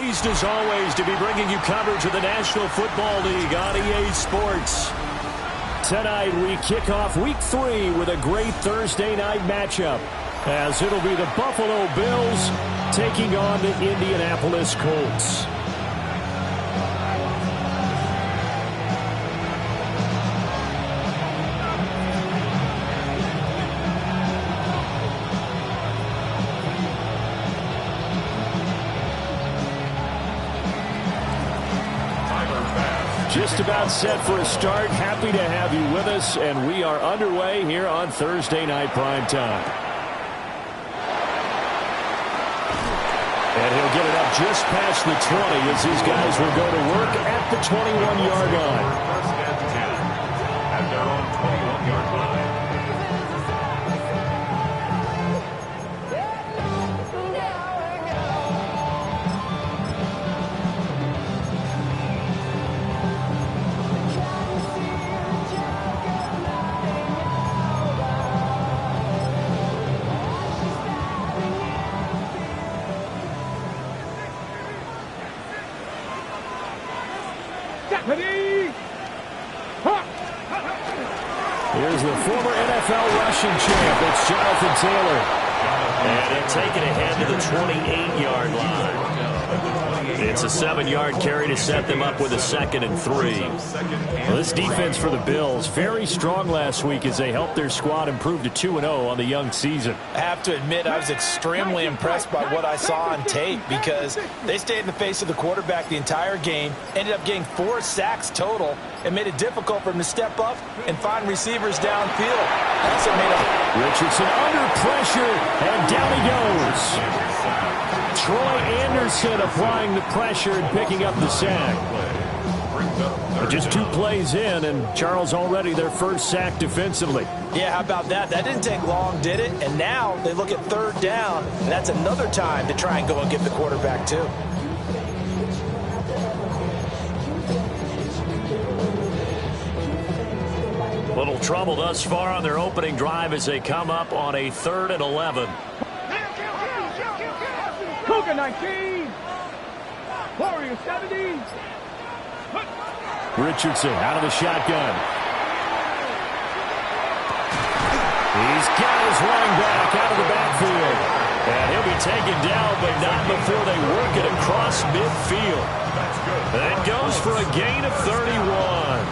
pleased as always to be bringing you coverage of the National Football League on EA Sports. Tonight we kick off Week 3 with a great Thursday night matchup, as it'll be the Buffalo Bills taking on the Indianapolis Colts. Just about set for a start. Happy to have you with us, and we are underway here on Thursday Night Primetime. And he'll get it up just past the 20 as these guys will go to work at the 21-yard line. First and 10 at their own 21-yard line. Here's the former NFL rushing champ. It's Jonathan Taylor. And he'll take it ahead to the 28-yard line. It's a 7-yard carry to set them up with a 2nd and 3. Well, this defense for the Bills, very strong last week as they helped their squad improve to 2-0 on the young season. I have to admit, I was extremely impressed by what I saw on tape because they stayed in the face of the quarterback the entire game, ended up getting 4 sacks total, and made it difficult for him to step up and find receivers downfield. Also made a Richardson under pressure, and down he goes. Troy Anderson applying the pressure and picking up the sack. Just 2 plays in, and Charles already their first sack defensively. Yeah, how about that? That didn't take long, did it? And now they look at 3rd down, and that's another time to try and go and get the quarterback too. Little trouble thus far on their opening drive as they come up on a 3rd and 11. Cougar 19. Warrior 70. Richardson out of the shotgun. He's got his running back out of the backfield. And he'll be taken down, but not before they work it across midfield. That goes for a gain of 31.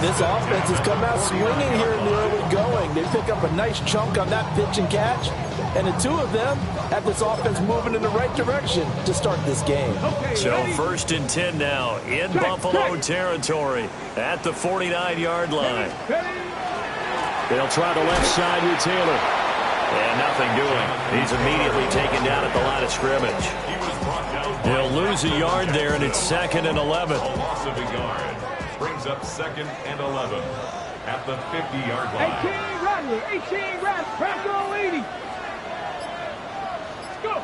This offense has come out swinging here in the early going. They pick up a nice chunk on that pitch and catch, and the 2 of them have this offense moving in the right direction to start this game. So 1st and 10 now in Buffalo territory at the 49-yard line. They'll try the left side with Taylor. And nothing doing. He's immediately taken down at the line of scrimmage. They'll lose a yard there, and it's 2nd and 11. Loss of a yard. Brings up 2nd and 11 at the 50-yard line. 18 Radley. 18 Radley. Go 80. Go.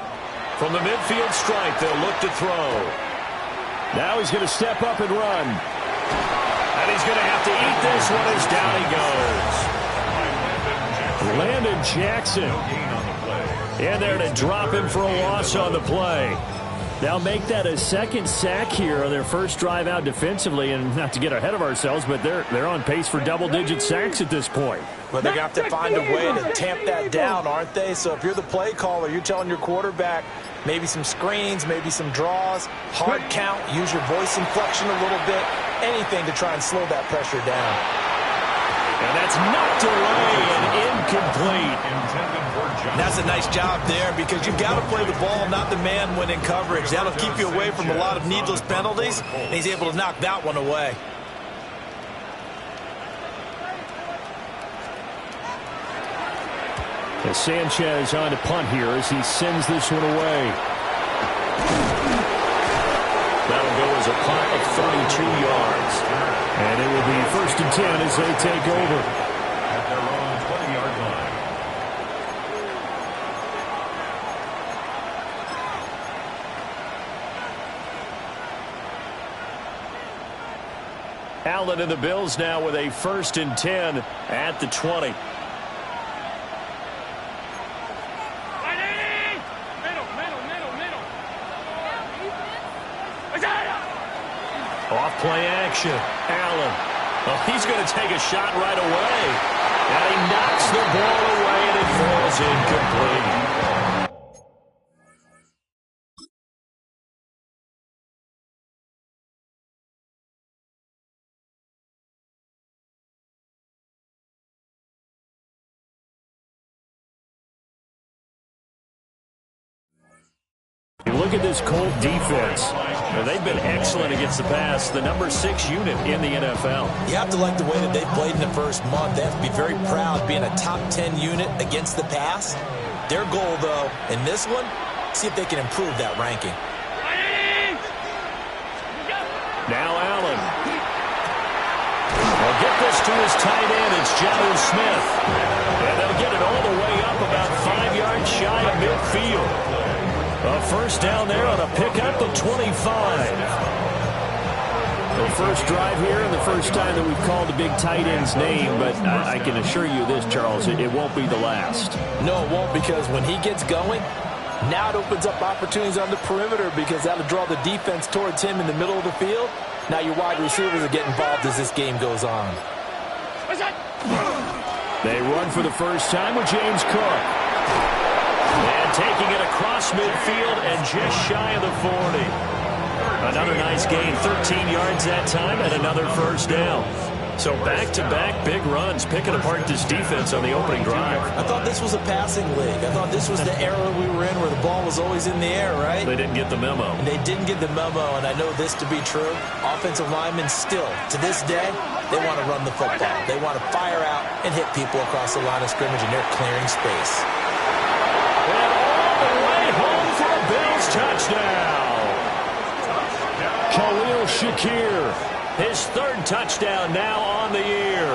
From the midfield stripe, they'll look to throw. Now he's going to step up and run. And he's going to have to eat this one as down he goes. Landon Jackson. In there to drop him for a loss on the play. They'll make that a 2nd sack here on their first drive out defensively, and not to get ahead of ourselves, but they're on pace for double-digit sacks at this point. But they're going to have to find a way to tamp that down, aren't they? So if you're the play caller, you're telling your quarterback maybe some screens, maybe some draws, hard count, use your voice inflection a little bit, anything to try and slow that pressure down. And that's knocked away and incomplete. That's a nice job there because you've got to play the ball, not the man when in coverage. That'll keep you away from a lot of needless penalties, and he's able to knock that one away. As Sanchez on to punt here as he sends this one away. That'll go as a punt of 32 yards. And it will be 1st and 10 as they take over. At their own 20-yard line. Allen and the Bills now with a 1st and 10 at the 20. Off play action. Allen. Oh, he's going to take a shot right away. And he knocks the ball away, and it falls incomplete. You look at this Colt defense. They've been excellent against the pass. The number 6 unit in the NFL. You have to like the way that they've played in the first month. They have to be very proud being a top 10 unit against the pass. Their goal, though, in this one, see if they can improve that ranking. Now Allen. They'll get this to his tight end. It's Jonnu Smith. And they'll get it all the way up about 5 yards shy of midfield. A first down there on a pickup of 25. The first drive here and the first time that we've called the big tight end's name, but I can assure you this, Charles, it won't be the last. No, it won't, because when he gets going, now it opens up opportunities on the perimeter, because that'll draw the defense towards him in the middle of the field. Now your wide receivers will get involved as this game goes on. They run for the first time with James Cook. And taking it across midfield and just shy of the 40. Another nice gain, 13 yards that time, and another first down. So back-to-back big runs, picking apart this defense on the opening drive. I thought this was a passing league. I thought this was the era we were in where the ball was always in the air, right? They didn't get the memo. And they didn't get the memo, and I know this to be true. Offensive linemen still, to this day, they want to run the football. They want to fire out and hit people across the line of scrimmage, and they're clearing space. And all the way home for a Bills touchdown. Khalil Shakir, his third touchdown now on the year.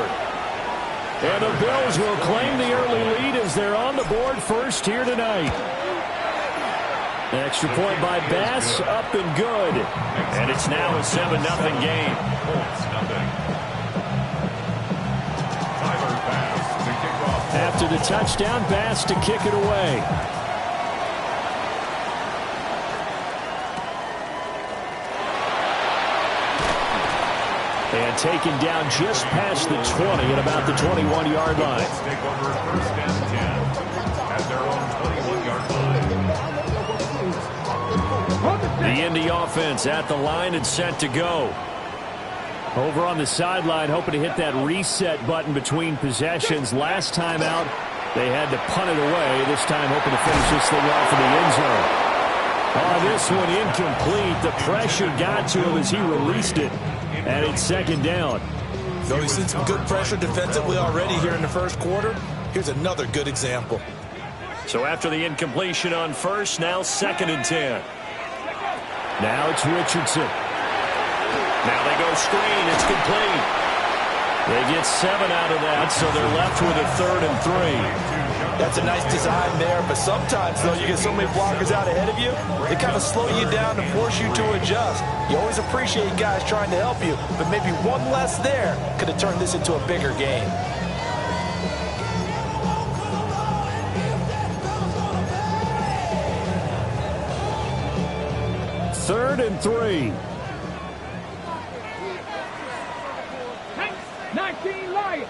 And the Bills will claim the early lead as they're on the board first here tonight. Extra point by Bass, up and good. And it's now a 7-0 game. After the touchdown, Bass to kick it away. And taken down just past the 20 at about the 21-yard line. Take over first and 10 at their own 21-yard line. The Indy offense at the line and set to go. Over on the sideline, hoping to hit that reset button between possessions. Last time out, they had to punt it away. This time, hoping to finish this thing off in the end zone. Oh, this one incomplete. The pressure got to him as he released it. And it's second down. Though he's seen some good pressure defensively already here in the first quarter, here's another good example. So after the incompletion on first, now second and 10. Now it's Richardson. Now they go screen. It's complete. They get 7 out of that, so they're left with a 3rd and 3. That's a nice design there, but sometimes, though, you get so many blockers out ahead of you, they kind of slow you down and force you to adjust. You always appreciate guys trying to help you, but maybe one less there could have turned this into a bigger game. Third and 3. 19 Lions,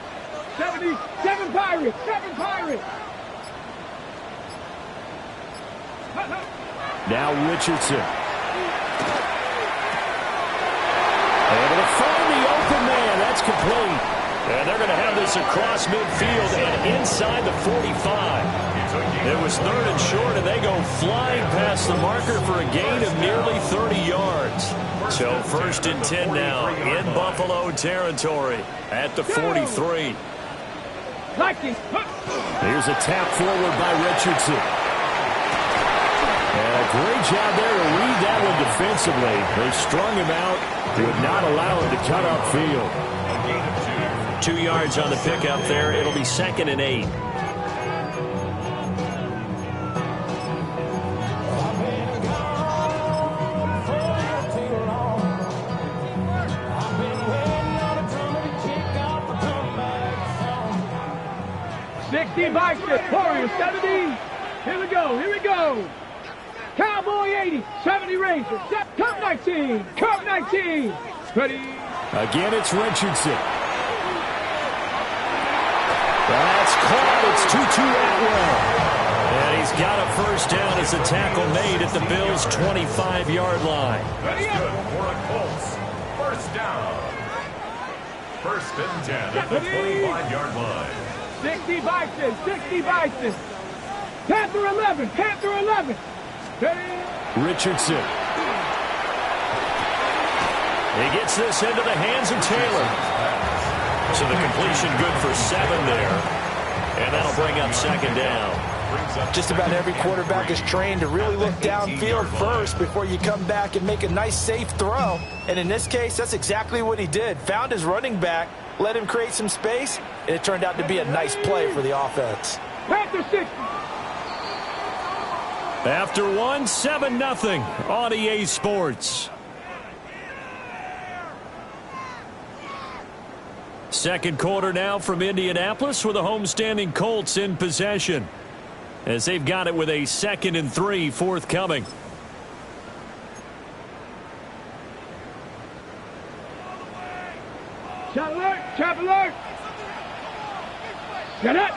77 Pirates, 7 Pirates. Now Richardson. Able to find the open man. That's complete. And they're going to have this across midfield and inside the 45. It was 3rd and short, and they go flying past the marker for a gain of nearly 30 yards. So 1st and 10 now in Buffalo territory at the 43. Here's a tap forward by Richardson. And a great job there to read that one defensively. They strung him out, would not allow him to cut upfield. 2 yards on the pickup there. It'll be 2nd and 8. Warriors 70. Here we go. Here we go. Cowboy 80. 70 Rangers. Cup 19. Cup 19. Ready. Again, it's Richardson. That's caught. It's 2-2 Atwell. And he's got a first down as the tackle made at the Bills' 25-yard line. That's good for the Colts. First down. First and 10 at the 25-yard line. 60 Bison, 60 Bison. Panther 11, Panther 11. Ready. Richardson. He gets this into the hands of Taylor. So the completion good for 7 there. And that'll bring up second down. Just about every quarterback is trained to really look downfield first before you come back and make a nice, safe throw. And in this case, that's exactly what he did. Found his running back, let him create some space, and it turned out to be a nice play for the offense. Panther 60. After 1, 7-0 on EA Sports. Second quarter now from Indianapolis with the homestanding Colts in possession, as they've got it with a 2nd and 3 forthcoming. Shot alert, trap alert. Get up.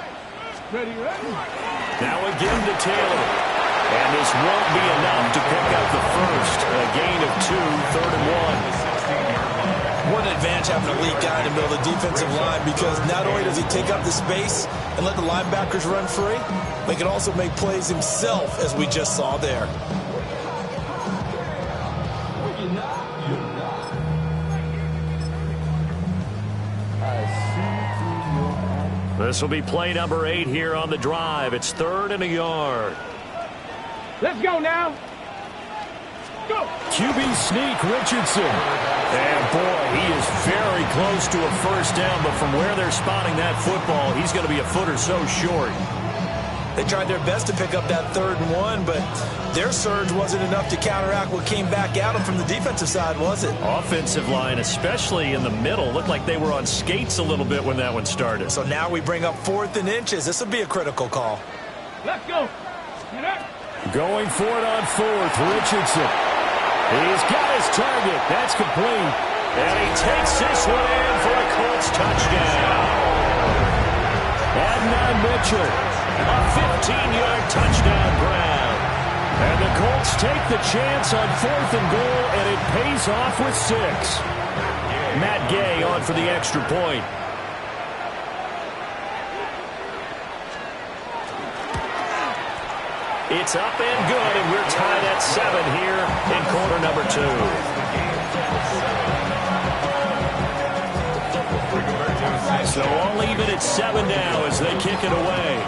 Ready, ready. Now again to Taylor. And this won't be enough to pick up the first. A gain of 2, 3rd and 1. What an advantage having a elite guy in the middle of the defensive line, because not only does he take up the space and let the linebackers run free, but he can also make plays himself, as we just saw there. This will be play number 8 here on the drive. It's 3rd and a yard. Let's go now. Go. QB sneak, Richardson. And boy, he is very close to a first down, but from where they're spotting that football, he's going to be a foot or so short. They tried their best to pick up that 3rd and 1, but their surge wasn't enough to counteract what came back at them from the defensive side, was it? Offensive line, especially in the middle, looked like they were on skates a little bit when that one started. So now we bring up 4th and inches. This will be a critical call. Let's go. Get up. Going for it on 4th, Richardson. He's got his target. That's complete. And he takes this one in for a Colts touchdown. Adnan Mitchell, a 15-yard touchdown grab. And the Colts take the chance on 4th and goal, and it pays off with 6. Matt Gay on for the extra point. It's up and good, and we're tied at 7 here in quarter number 2. So I'll leave it at 7 now as they kick it away.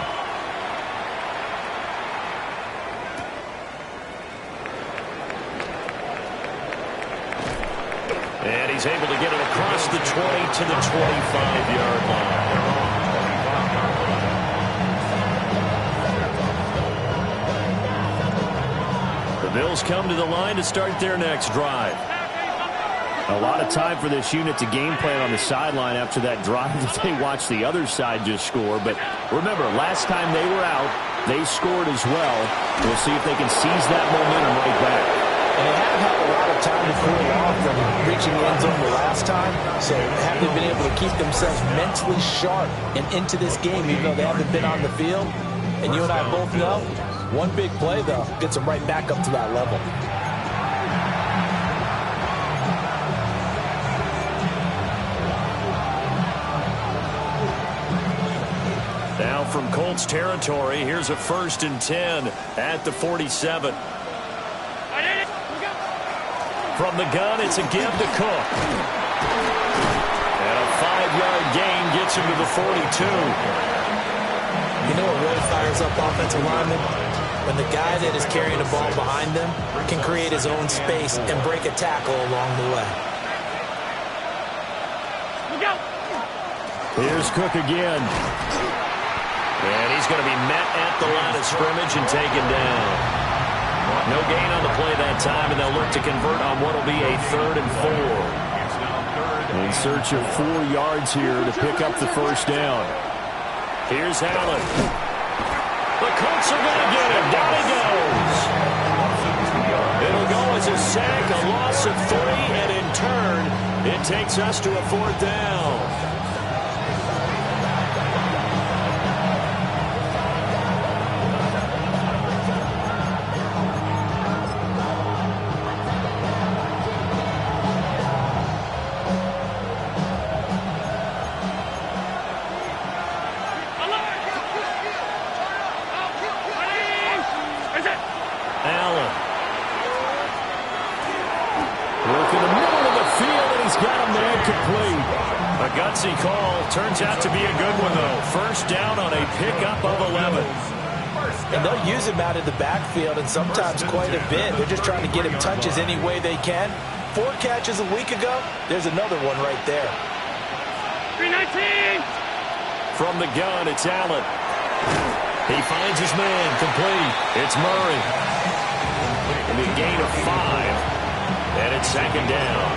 And he's able to get it across the 20 to the 25-yard line. The Bills come to the line to start their next drive. A lot of time for this unit to game plan on the sideline after that drive that they watched the other side just score. But remember, last time they were out, they scored as well. We'll see if they can seize that momentum right back. And they haven't had a lot of time to cool off from reaching the end zone the last time. So have they been able to keep themselves mentally sharp and into this game, even though they haven't been on the field? And you and I both know, one big play, though, gets them right back up to that level. Now from Colts territory, here's a 1st and 10 at the 47. From the gun, it's a give to Cook. And a 5-yard gain gets him to the 42. You know what really fires up offensive linemen? When the guy that is carrying the ball behind them can create his own space and break a tackle along the way. Here's Cook again. And he's going to be met at the line of scrimmage and taken down. No gain on the play that time, and they'll look to convert on what will be a 3rd and 4. In search of 4 yards here to pick up the first down. Here's Allen. The Colts are going to get him. Down he goes. It'll go as a sack, a loss of 3, and in turn, It takes us to a 4th down. A gutsy call. Turns out to be a good one, though. First down on a pickup of 11. And they'll use him out in the backfield, and sometimes quite a bit. They're just trying to get him touches any way they can. 4 catches a week ago. There's another one right there. 319. From the gun, it's Allen. He finds his man. Complete. It's Murray. And a gain of 5. And it's 2nd down.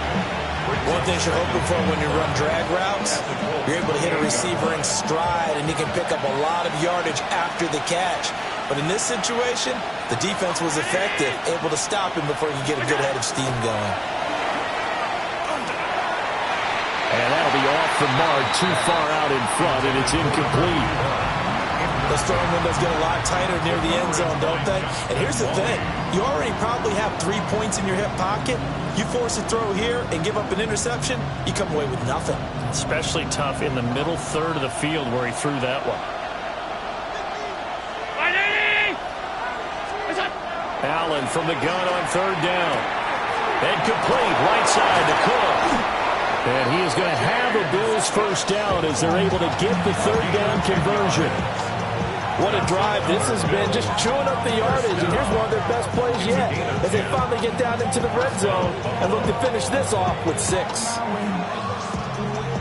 One thing you're hoping for when you run drag routes, you're able to hit a receiver in stride, and he can pick up a lot of yardage after the catch. But in this situation, the defense was effective, able to stop him before he could get a good head of steam going. And that'll be off the mark, too far out in front, and it's incomplete. Those throwing windows get a lot tighter near the end zone, don't they? And here's the thing. You already probably have 3 points in your hip pocket. You force a throw here and give up an interception, you come away with nothing. Especially tough in the middle third of the field where he threw that one. Allen from the gun on 3rd down. And complete, right side to Cook. And he is going to have a Bills first down as they're able to get the 3rd down conversion. What a drive this has been, just chewing up the yardage. And here's one of their best plays yet as they finally get down into the red zone and look to finish this off with 6.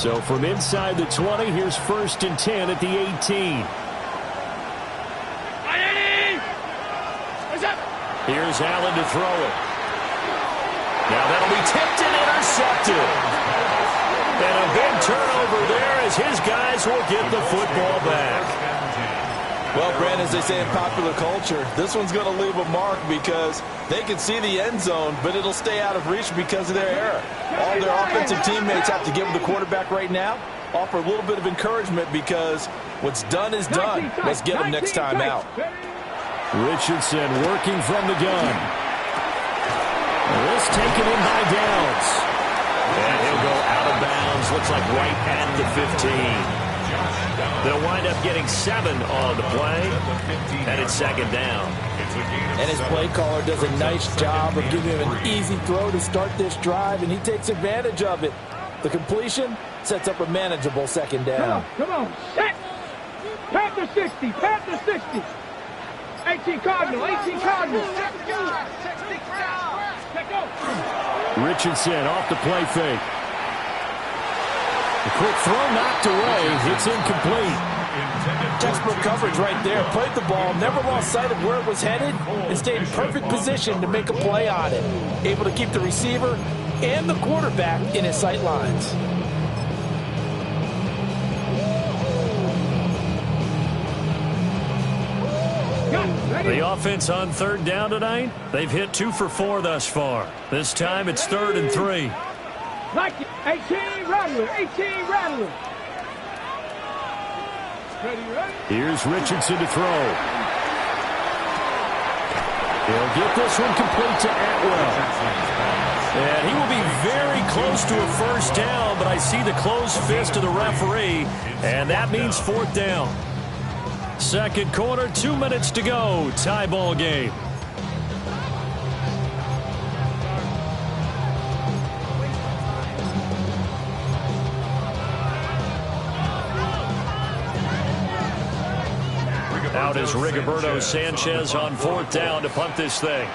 So from inside the 20, here's 1st and 10 at the 18. Here's Allen to throw it. Now that'll be tipped and intercepted. And a big turnover there as his guys will get the football back. Well, Brand, as they say in popular culture, this one's going to leave a mark because they can see the end zone, but it'll stay out of reach because of their error. All their offensive teammates have to give the quarterback right now, offer a little bit of encouragement because what's done is done. Let's get them next time out. Richardson working from the gun. This taken in by Downs. And he'll go out of bounds. Looks like right at the 15. They'll wind up getting 7 on the play, and it's 2nd down. And his play caller does a nice job of giving him an easy throw to start this drive, and he takes advantage of it. The completion sets up a manageable 2nd down. Come on. Set. Panther 60. Panther 60. 18 Cardinal. 18 Cardinal. Richardson off the play fake. The quick throw knocked away. It's incomplete. Textbook coverage right there. Played the ball, never lost sight of where it was headed, and stayed in perfect position to make a play on it. Able to keep the receiver and the quarterback in his sight lines. The offense on 3rd down tonight, they've hit 2 for 4 thus far. This time it's 3rd and 3. Like it. 18 Rattler. 18 Rattler. Ready. Here's Richardson to throw. He'll get this one complete to Atwell. And he will be very close to a first down, but I see the closed fist of the referee, and that means 4th down. 2nd quarter, 2 minutes to go. Tie ball game. Out is Rigoberto Sanchez on 4th down to punt this thing.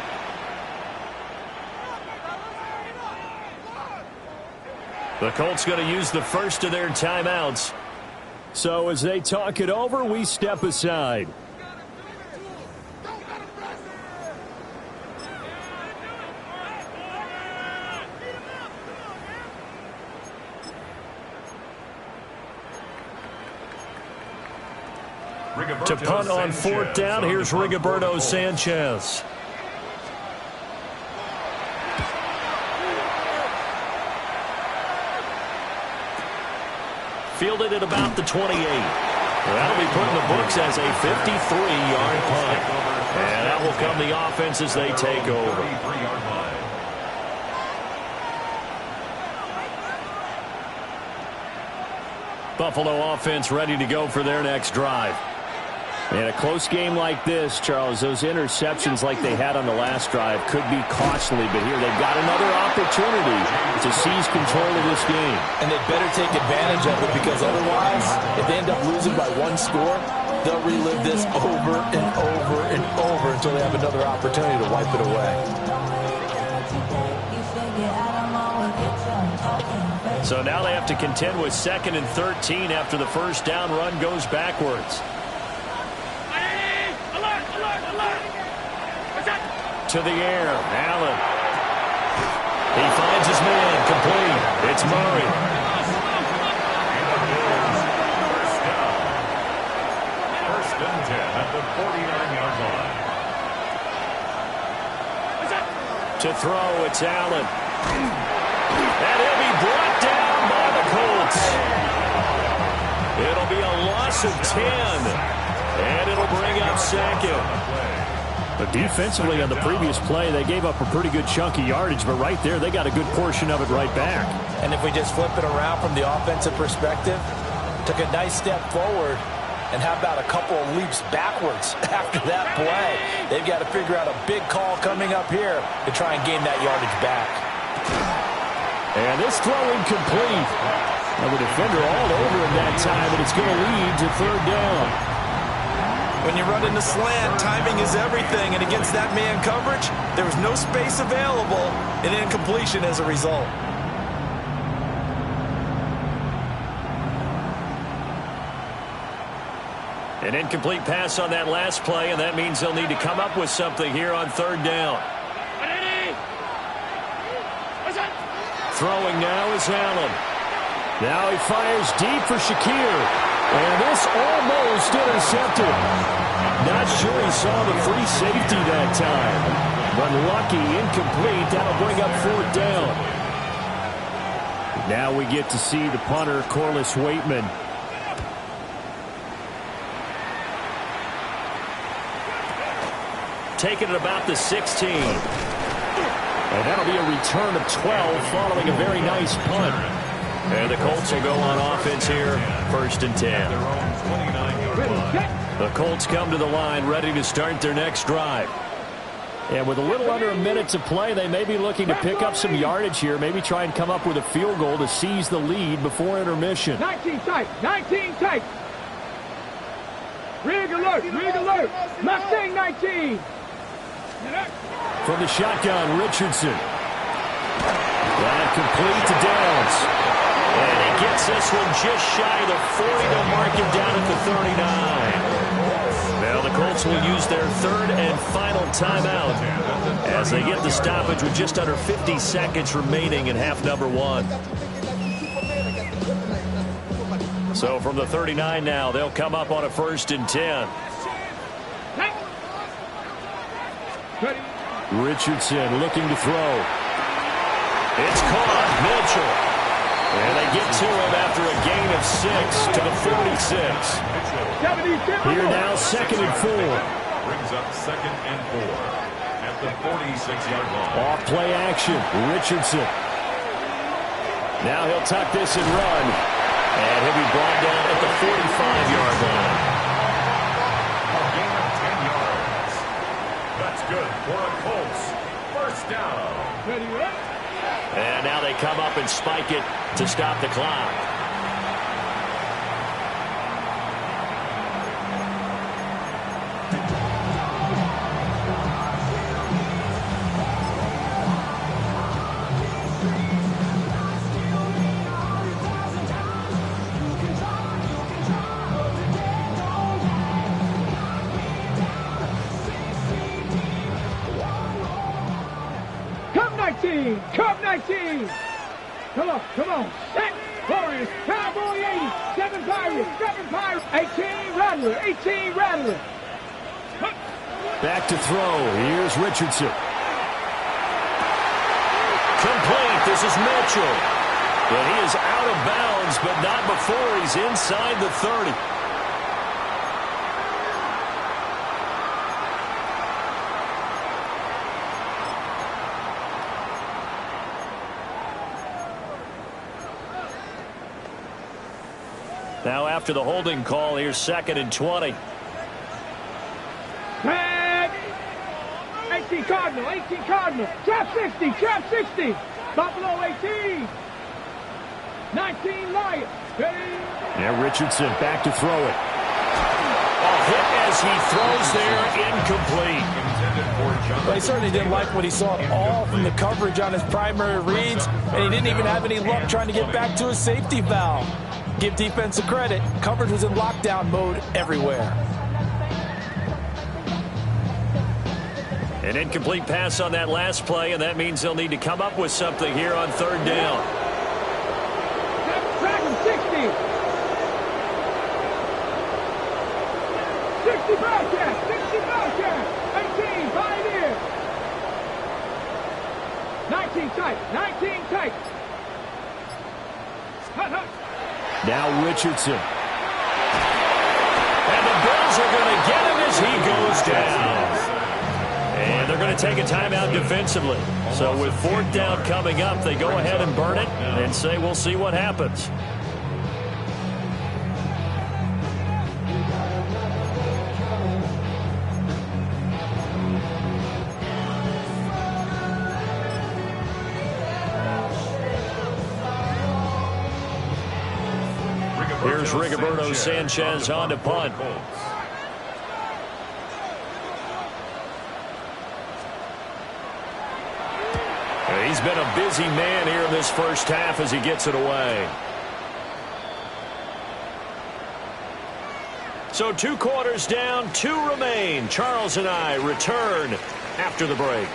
The Colts going to use the first of their timeouts. So as they talk it over, we step aside. To punt on 4th down, here's Rigoberto Sanchez. Fielded at about the 28. That'll be put in the books as a 53-yard punt. And that will come the offense as they take over. Buffalo offense ready to go for their next drive. In a close game like this, Charles, those interceptions like they had on the last drive could be costly, but here they've got another opportunity to seize control of this game. And they better take advantage of it, because otherwise, if they end up losing by one score, they'll relive this over and over and over until they have another opportunity to wipe it away. So now they have to contend with 2nd and 13 after the first down run goes backwards. To the air, Allen. He finds his man, complete. It's Murray. First and 10 at the 49-yard line. To throw, it's Allen. And he'll be brought down by the Colts. It'll be a loss of 10. And it'll bring up 2nd. But defensively on the previous play, they gave up a pretty good chunk of yardage, but right there, they got a good portion of it right back. And if we just flip it around from the offensive perspective, took a nice step forward, and how about a couple of leaps backwards after that play? They've got to figure out a big call coming up here to try and gain that yardage back. And this throw incomplete. Now the defender all over him that time, but it's going to lead to 3rd down. When you run into slant, timing is everything, and against that man coverage, there was no space available, and incompletion as a result. An incomplete pass on that last play, and that means they'll need to come up with something here on 3rd down. Throwing now is Allen. Now he fires deep for Shakir. And this almost intercepted. Not sure he saw the free safety that time. But lucky, incomplete. That'll bring up 4th down. Now we get to see the punter, Corliss Waitman. Taking it about the 16. And that'll be a return of 12 following a very nice punt. And the Colts will go on offense here, 1st and 10. The Colts come to the line ready to start their next drive. And with a little under a minute to play, they may be looking to pick up some yardage here, maybe try and come up with a field goal to seize the lead before intermission. 19 tight, 19 tight. Rig alert, Mustang 19. From the shotgun, Richardson. That complete to Downs. And he gets this one just shy of the 40 to mark it down at the 39. Now the Colts will use their 3rd and final timeout as they get the stoppage with just under 50 seconds remaining in half number 1. So from the 39 now, they'll come up on a 1st and 10. Richardson looking to throw. It's caught. Mitchell. And they get to him after a gain of 6 to the 46. Here now, 2nd and 4. Brings up 2nd and 4 at the 46-yard line. Off play action, Richardson. Now he'll tuck this and run. And he'll be brought down at the 45-yard line. A gain of 10 yards. That's good for a Colts. 1st down. And now they come up and spike it to stop the clock. Cup 19. Come on. Set. Warriors. Cowboy 80. 7 Pirates. 18 Rattler. Back to throw. Here's Richardson. Complete. This is Mitchell. But he is out of bounds, but not before he's inside the 30. Now after the holding call, here's 2nd and 20. Tag! 18 Cardinal, 18 Cardinal. Trap 60, trap 60. Buffalo 18. 19 Lions. Yeah, Richardson back to throw it. A hit as he throws there, incomplete. Well, he certainly didn't like what he saw at all from the coverage on his primary reads, and he didn't even have any luck trying to get back to his safety valve. Give defense a credit. Coverage was in lockdown mode everywhere. An incomplete pass on that last play, and that means they'll need to come up with something here on 3rd down. Track him 60. 60 Bobcat, 60 Bobcat. 18 Pioneer. 19 tight, 19 tight. Hut, hut. Now Richardson. And the Bills are going to get him as he goes down. And they're going to take a timeout defensively. So with 4th down coming up, they go ahead and burn it and say we'll see what happens. Here's Rigoberto Sanchez on to punt. He's been a busy man here in this first half as he gets it away. So 2 quarters down, 2 remain. Charles and I return after the break.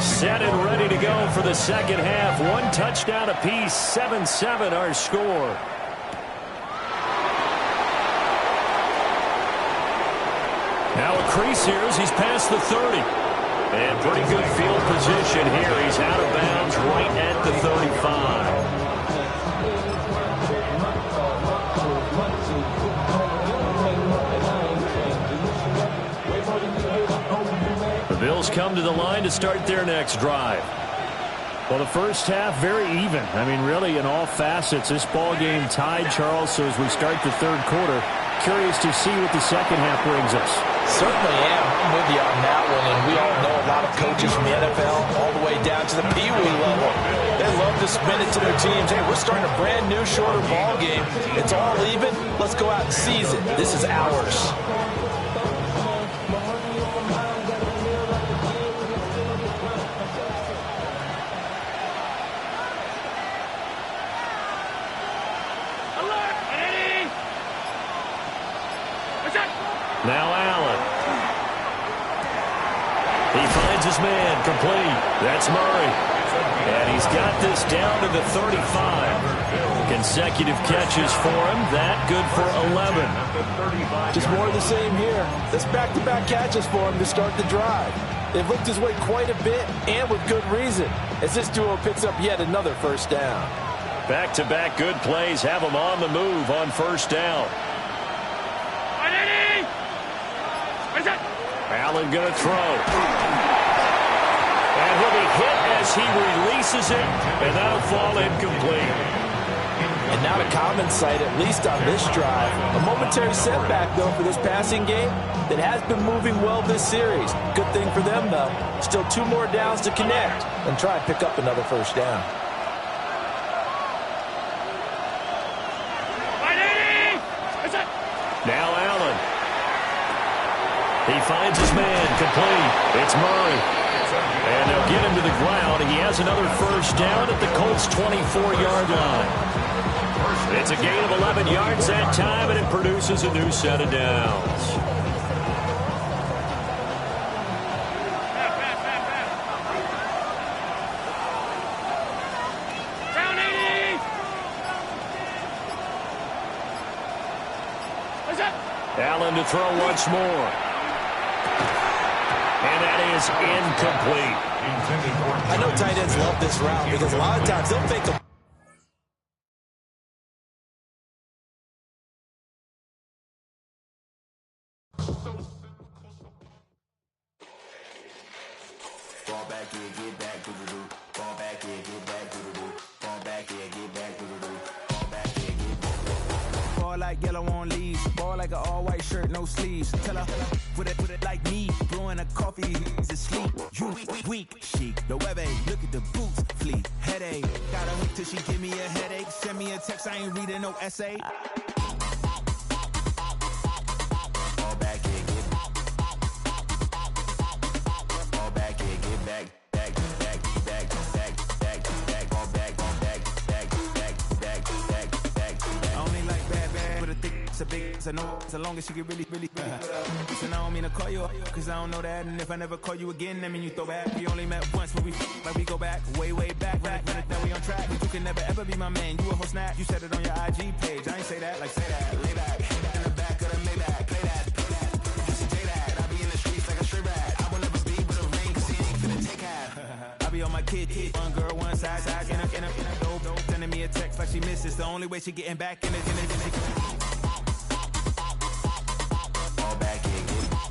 Set and ready to go for the second half. 1 touchdown apiece, 7-7 our score. Now a crease here as he's past the 30. And pretty good field position here. He's out of bounds right at the 35. The Bills come to the line to start their next drive. Well, the first half, very even. I mean, really, in all facets, this ball game tied, Charles. So as we start the 3rd quarter, curious to see what the second half brings us. Certainly am. I'm with you on that one, and we all know a lot of coaches from the NFL all the way down to the Pee Wee level. They love to spin it to their teams. Hey, we're starting a brand new, shorter ball game. It's all even. Let's go out and seize it. This is ours. Now Allen. He finds his man, complete. That's Murray. And he's got this down to the 35. Consecutive catches for him. That good for 11. Just more of the same here. That's back-to-back catches for him to start the drive. They've looked his way quite a bit, and with good reason, as this duo picks up yet another first down. Back-to-back good plays have him on the move on first down. Allen going to throw. And he'll be hit as he releases it, and that'll fall incomplete. And not a common sight, at least on this drive. A momentary setback, though, for this passing game that has been moving well this series. Good thing for them, though. Still 2 more downs to connect and try and pick up another first down. Now Allen. He finds his man, complete. It's Murray. And they'll get him to the ground. He has another first down at the Colts' 24-yard line. It's a gain of 11 yards that time, and it produces a new set of downs. Allen to throw once more. And that is incomplete. I know tight ends love this route because a lot of times they'll fake a fall back here, get back, doo-doo-doo. Fall back here, get back, doo-doo-doo. Fall back here, get back, doo-doo-doo. Fall back here, get back. Ball like yellow on leaves. Ball like an all-white shirt, no sleeves. Tell her, put it like me. Blowing a coffee, he's asleep. You weak, chic. The web look at the boots, fleet. Headache. Got a hook till she give me a headache. Send me a text, I ain't reading no essay. Fall back here, get back. Fall back here, get back. Back, back, back, back, back, back. Fall back, back, back, back, back, back, back. I only like bad, but a thick, it's a big, it's a no, as long as she get really. Listen, I don't mean to call you up, cause I don't know that. And if I never call you again, that mean you throw back. We only met once, but we go back, way back. Run it down, we on track. But you can never ever be my man. You a whole snap. You said it on your IG page. I ain't say that, like say that. Lay back, in the back of the Maybach. Play that. You should say that. I be in the streets like a straight rat. I will never be with a ring, cause he ain't finna take half. I be on my kid, one girl, one side, in a dope. Sending me a text like she misses. The only way she getting back in it. Fall back here, get back.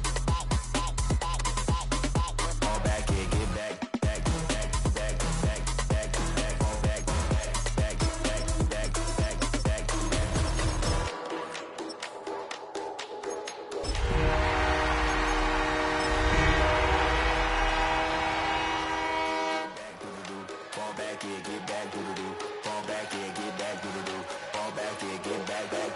Fall back here, get back. Back, back, back, back, back, back. Fall back, back, back, back, back, back, back. Fall back here, get back, doo-doo-doo. Fall back here, get back, doo-doo-doo. Fall back here, get back, back.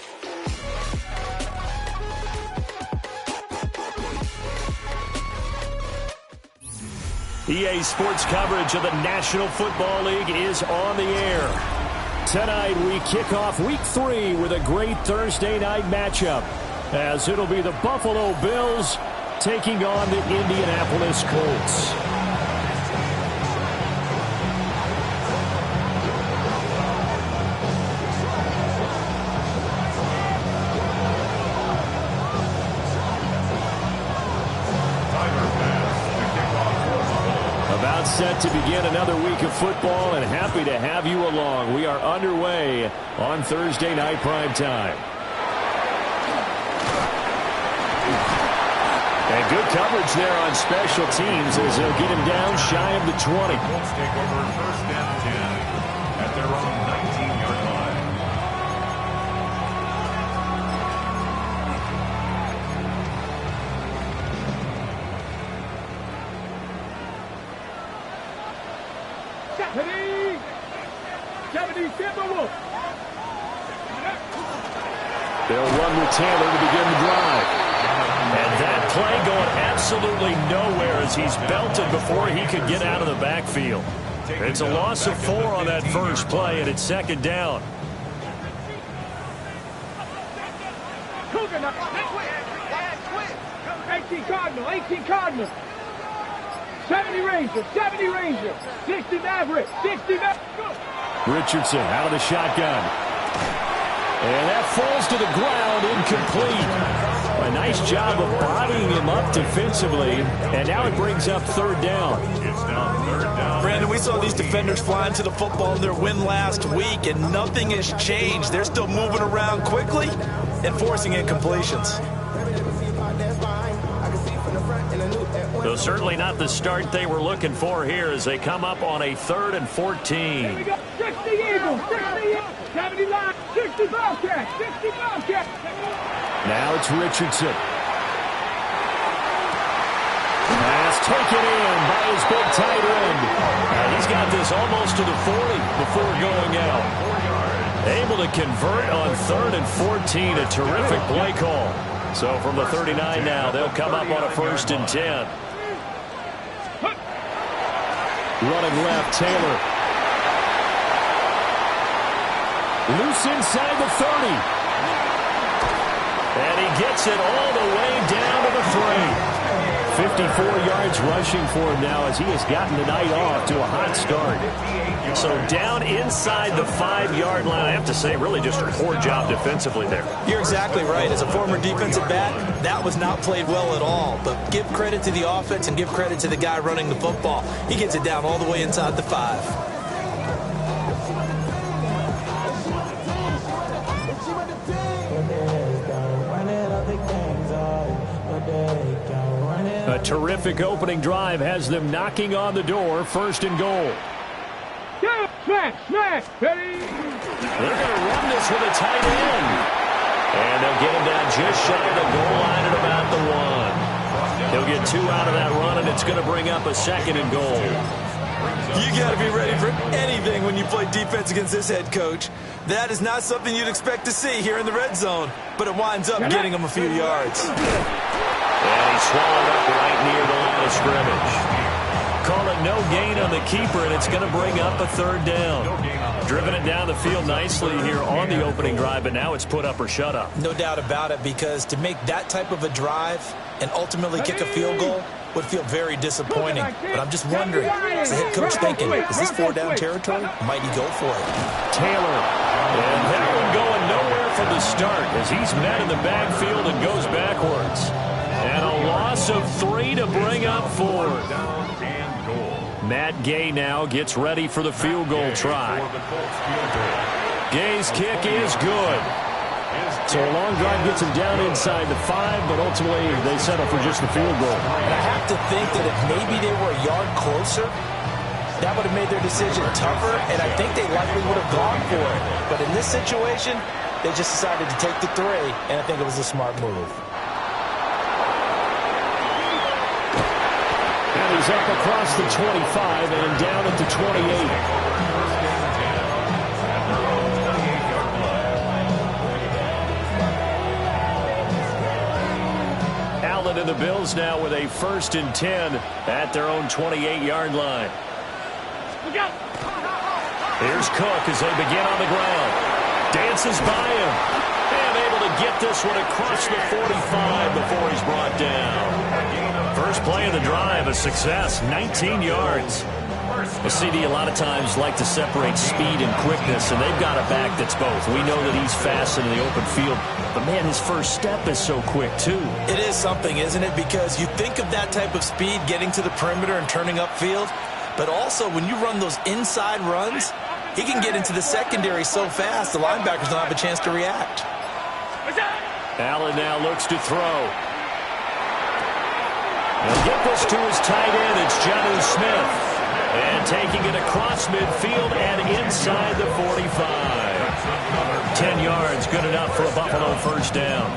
EA Sports coverage of the National Football League is on the air. Tonight we kick off Week 3 with a great Thursday night matchup, as it'll be the Buffalo Bills taking on the Indianapolis Colts. About set to begin another week of football, and happy to have you along. We are underway on Thursday night primetime. And good coverage there on special teams as they'll get him down shy of the 20. Colts take over first and 10 at their own 19-yard line. They'll run with Taylor to begin the drive. And that play going absolutely nowhere as he's belted before he could get out of the backfield. It's a loss of 4 on that first play, and it's second down. 18 Cardinal. 70 Ranger. 60 Maverick. 60 Maverick. Richardson out of the shotgun. And that falls to the ground, incomplete. A nice job of bodying him up defensively, and now it brings up third down. It's now third down. Brandon, we saw these defenders flying to the football in their win last week, and nothing has changed. They're still moving around quickly and forcing incompletions. Though certainly not the start they were looking for here as they come up on a 3rd and 14. Here we go. 60 Eagles. 70 Lions. 60 Bobcats. 60 Bobcats. Now it's Richardson. Pass taken in by his big tight end. And he's got this almost to the 40 before going out. Able to convert on 3rd and 14. A terrific play call. So from the 39 now, they'll come up on a 1st and 10. Running left, Taylor. Loose inside the 30. And he gets it all the way down to the 3. 54 yards rushing for him now as he has gotten the night off to a hot start. So down inside the 5-yard line. I have to say, really just a poor job defensively there. You're exactly right. As a former defensive back, that was not played well at all. But give credit to the offense and give credit to the guy running the football. He gets it down all the way inside the 5. A terrific opening drive has them knocking on the door. 1st and goal. Smash, smash, ready. They're going to run this with a tight end. And they'll get him down just shy of the goal line at about the 1. He'll get 2 out of that run, and it's going to bring up a 2nd and goal. You got to be ready for anything when you play defense against this head coach. That is not something you'd expect to see here in the red zone, but it winds up getting him a few yards. And he swallowed up right near the line of scrimmage. Call it no gain on the keeper, and it's going to bring up a 3rd down. Driven it down the field nicely here on the opening drive, but now it's put up or shut up. No doubt about it, because to make that type of a drive and ultimately kick a field goal would feel very disappointing. But I'm just wondering, is the head coach thinking, is this 4-down territory? Might he go for it? Taylor, and that one going nowhere from the start as he's met in the backfield and goes backwards. And a loss of 3 to bring up 4. Matt Gay now gets ready for the field goal try. Gay's kick is good. So a long drive gets him down inside the 5, but ultimately they settle for just the field goal. And I have to think that if maybe they were a yard closer, that would have made their decision tougher, and I think they likely would have gone for it. But in this situation, they just decided to take the 3, and I think it was a smart move. And he's up across the 25 and down at the 28. Allen and the Bills now with a 1st and 10 at their own 28-yard line. Here's Cook as they begin on the ground. Dances by him. And able to get this one across the 45 before he's brought down. First play of the drive, a success, 19 yards. The CD a lot of times like to separate speed and quickness, and they've got a back that's both. We know that he's fast in the open field, but man, his first step is so quick too. It is something, isn't it? Because you think of that type of speed getting to the perimeter and turning upfield, but also when you run those inside runs, he can get into the secondary so fast the linebackers don't have a chance to react. Allen now looks to throw. And get this to his tight end. It's Jonnu Smith. And taking it across midfield and inside the 45. 10 yards, good enough for a Buffalo 1st down.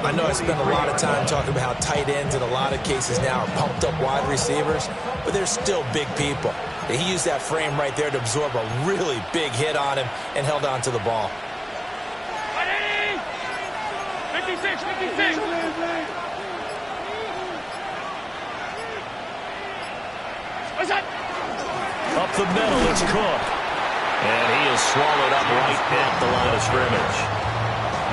I know I spent a lot of time talking about how tight ends in a lot of cases now are pumped up wide receivers, but they're still big people. He used that frame right there to absorb a really big hit on him and held on to the ball. 56, 56. Up the middle, it's Cook. And he is swallowed up right at the line of scrimmage.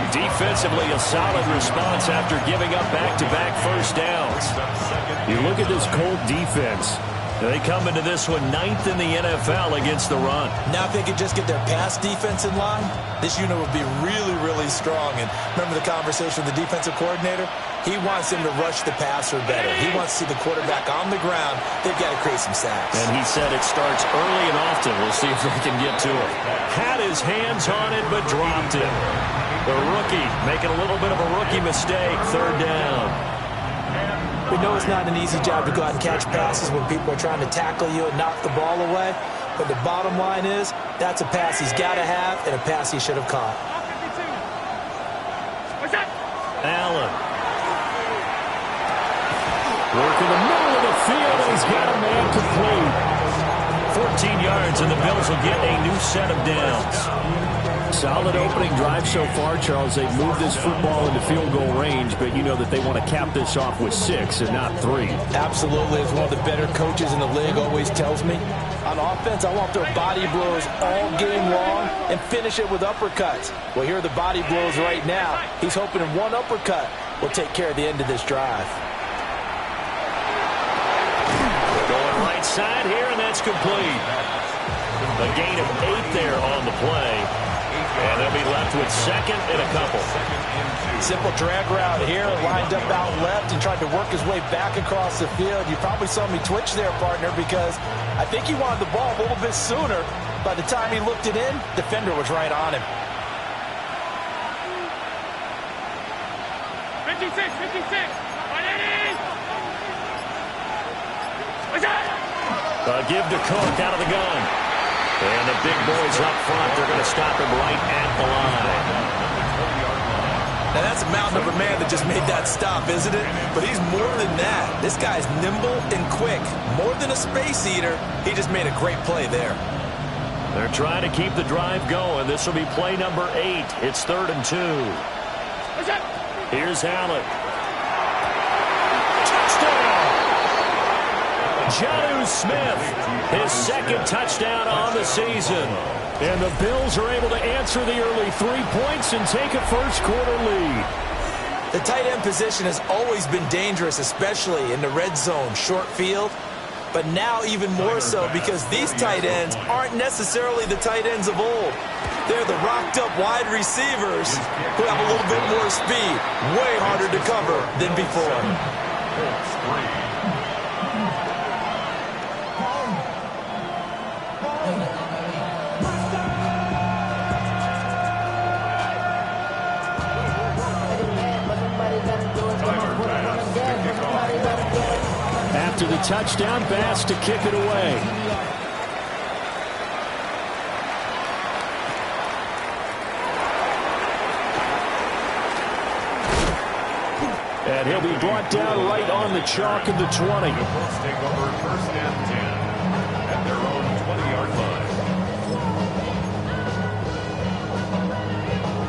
Defensively, a solid response after giving up back-to-back 1st downs. You look at this Colt defense. They come into this one 9th in the NFL against the run. Now if they could just get their pass defense in line, this unit would be really, really strong. And remember the conversation with the defensive coordinator? He wants him to rush the passer better. He wants to see the quarterback on the ground. They've got to create some sacks. And he said it starts early and often. We'll see if they can get to it. Had his hands on it, but dropped it. The rookie making a little bit of a rookie mistake. 3rd down. We know it's not an easy job to go out and catch passes when people are trying to tackle you and knock the ball away. But the bottom line is, that's a pass he's got to have and a pass he should have caught. Allen. Working the middle of the field, and he's got a man complete. 14 yards, and the Bills will get a new set of downs. Solid opening drive so far, Charles. They've moved this football into field goal range, but you know that they want to cap this off with 6 and not 3. Absolutely. As one of the better coaches in the league always tells me, on offense, I want their body blows all game long and finish it with uppercuts. Well, here are the body blows right now. He's hoping one uppercut will take care of the end of this drive. right side here, and that's complete. A gain of 8 there on the play. And they'll be left with second and a couple. Simple drag route here, lined up out left and tried to work his way back across the field. You probably saw me twitch there, partner, because I think he wanted the ball a little bit sooner. By the time he looked it in, defender was right on him. 56, 56. A give to Cook out of the gun. And the big boys up front, they're going to stop him right at the line. Now, that's a mountain of a man that just made that stop, isn't it? But he's more than that. This guy's nimble and quick. More than a space eater, he just made a great play there. They're trying to keep the drive going. This will be play number 8. It's 3rd and 2. Here's Allen. Touchdown! Jonnu Smith, his second touchdown on the season. And the Bills are able to answer the early 3 points and take a first-quarter lead. The tight end position has always been dangerous, especially in the red zone, short field. But now even more so because these tight ends aren't necessarily the tight ends of old. They're the rocked-up wide receivers who have a little bit more speed, way harder to cover than before. After the touchdown, Bass to kick it away. And he'll be brought down right on the chalk of the 20. The Colts take over 1st and 10 at their own 20-yard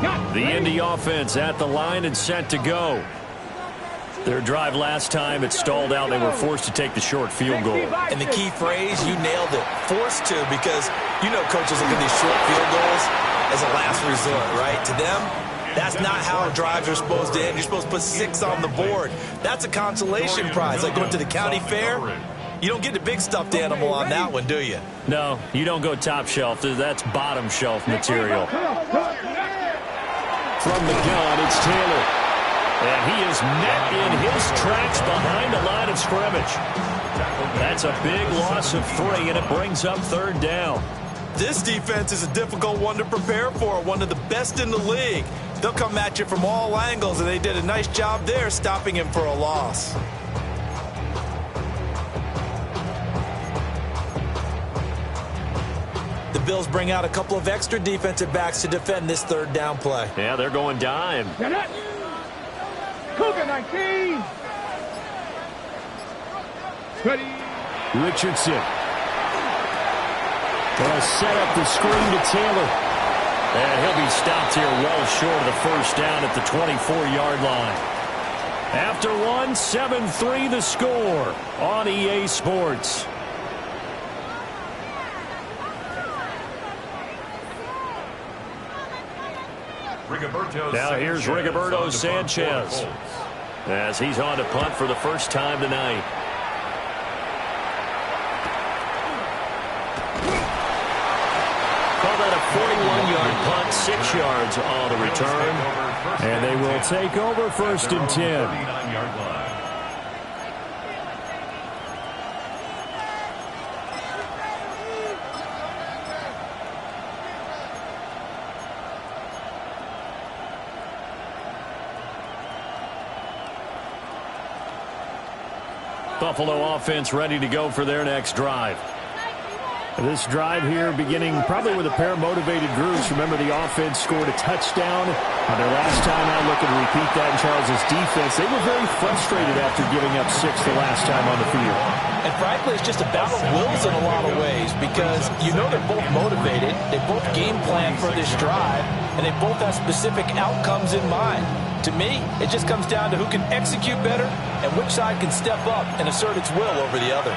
line. The Indy offense at the line and set to go. Their drive last time, it stalled out. They were forced to take the short field goal. And the key phrase, you nailed it, forced to, because you know coaches look at these short field goals as a last resort, right? To them, that's not how drives are supposed to end. You're supposed to put 6 on the board. That's a consolation prize, like going to the county fair. You don't get the big stuffed animal on that one, do you? No, you don't go top shelf. That's bottom shelf material. From the gun, it's Taylor. And he is met in his tracks behind the line of scrimmage. That's a big loss of 3, and it brings up 3rd down. This defense is a difficult one to prepare for, one of the best in the league. They'll come at you from all angles, and they did a nice job there stopping him for a loss. The Bills bring out a couple of extra defensive backs to defend this 3rd down play. Yeah, they're going dime. Cougar 19. Ready. Richardson. They'll set up the screen to Taylor. And he'll be stopped here well short of the 1st down at the 24-yard line. After 1, 7-3 the score on EA Sports. Now here's Rigoberto Sanchez as he's on to punt for the first time tonight. Call that a 41-yard punt, 6 yards on the return. And they will take over 1st and 10. Buffalo offense ready to go for their next drive. This drive here beginning probably with a pair of motivated groups. Remember, the offense scored a touchdown on their last time out. Looking to repeat that in Charles's defense. They were very frustrated after giving up 6 the last time on the field. And frankly, it's just a battle of wills in a lot of ways because you know they're both motivated. They both game plan for this drive, and they both have specific outcomes in mind. To me, it just comes down to who can execute better and which side can step up and assert its will over the other.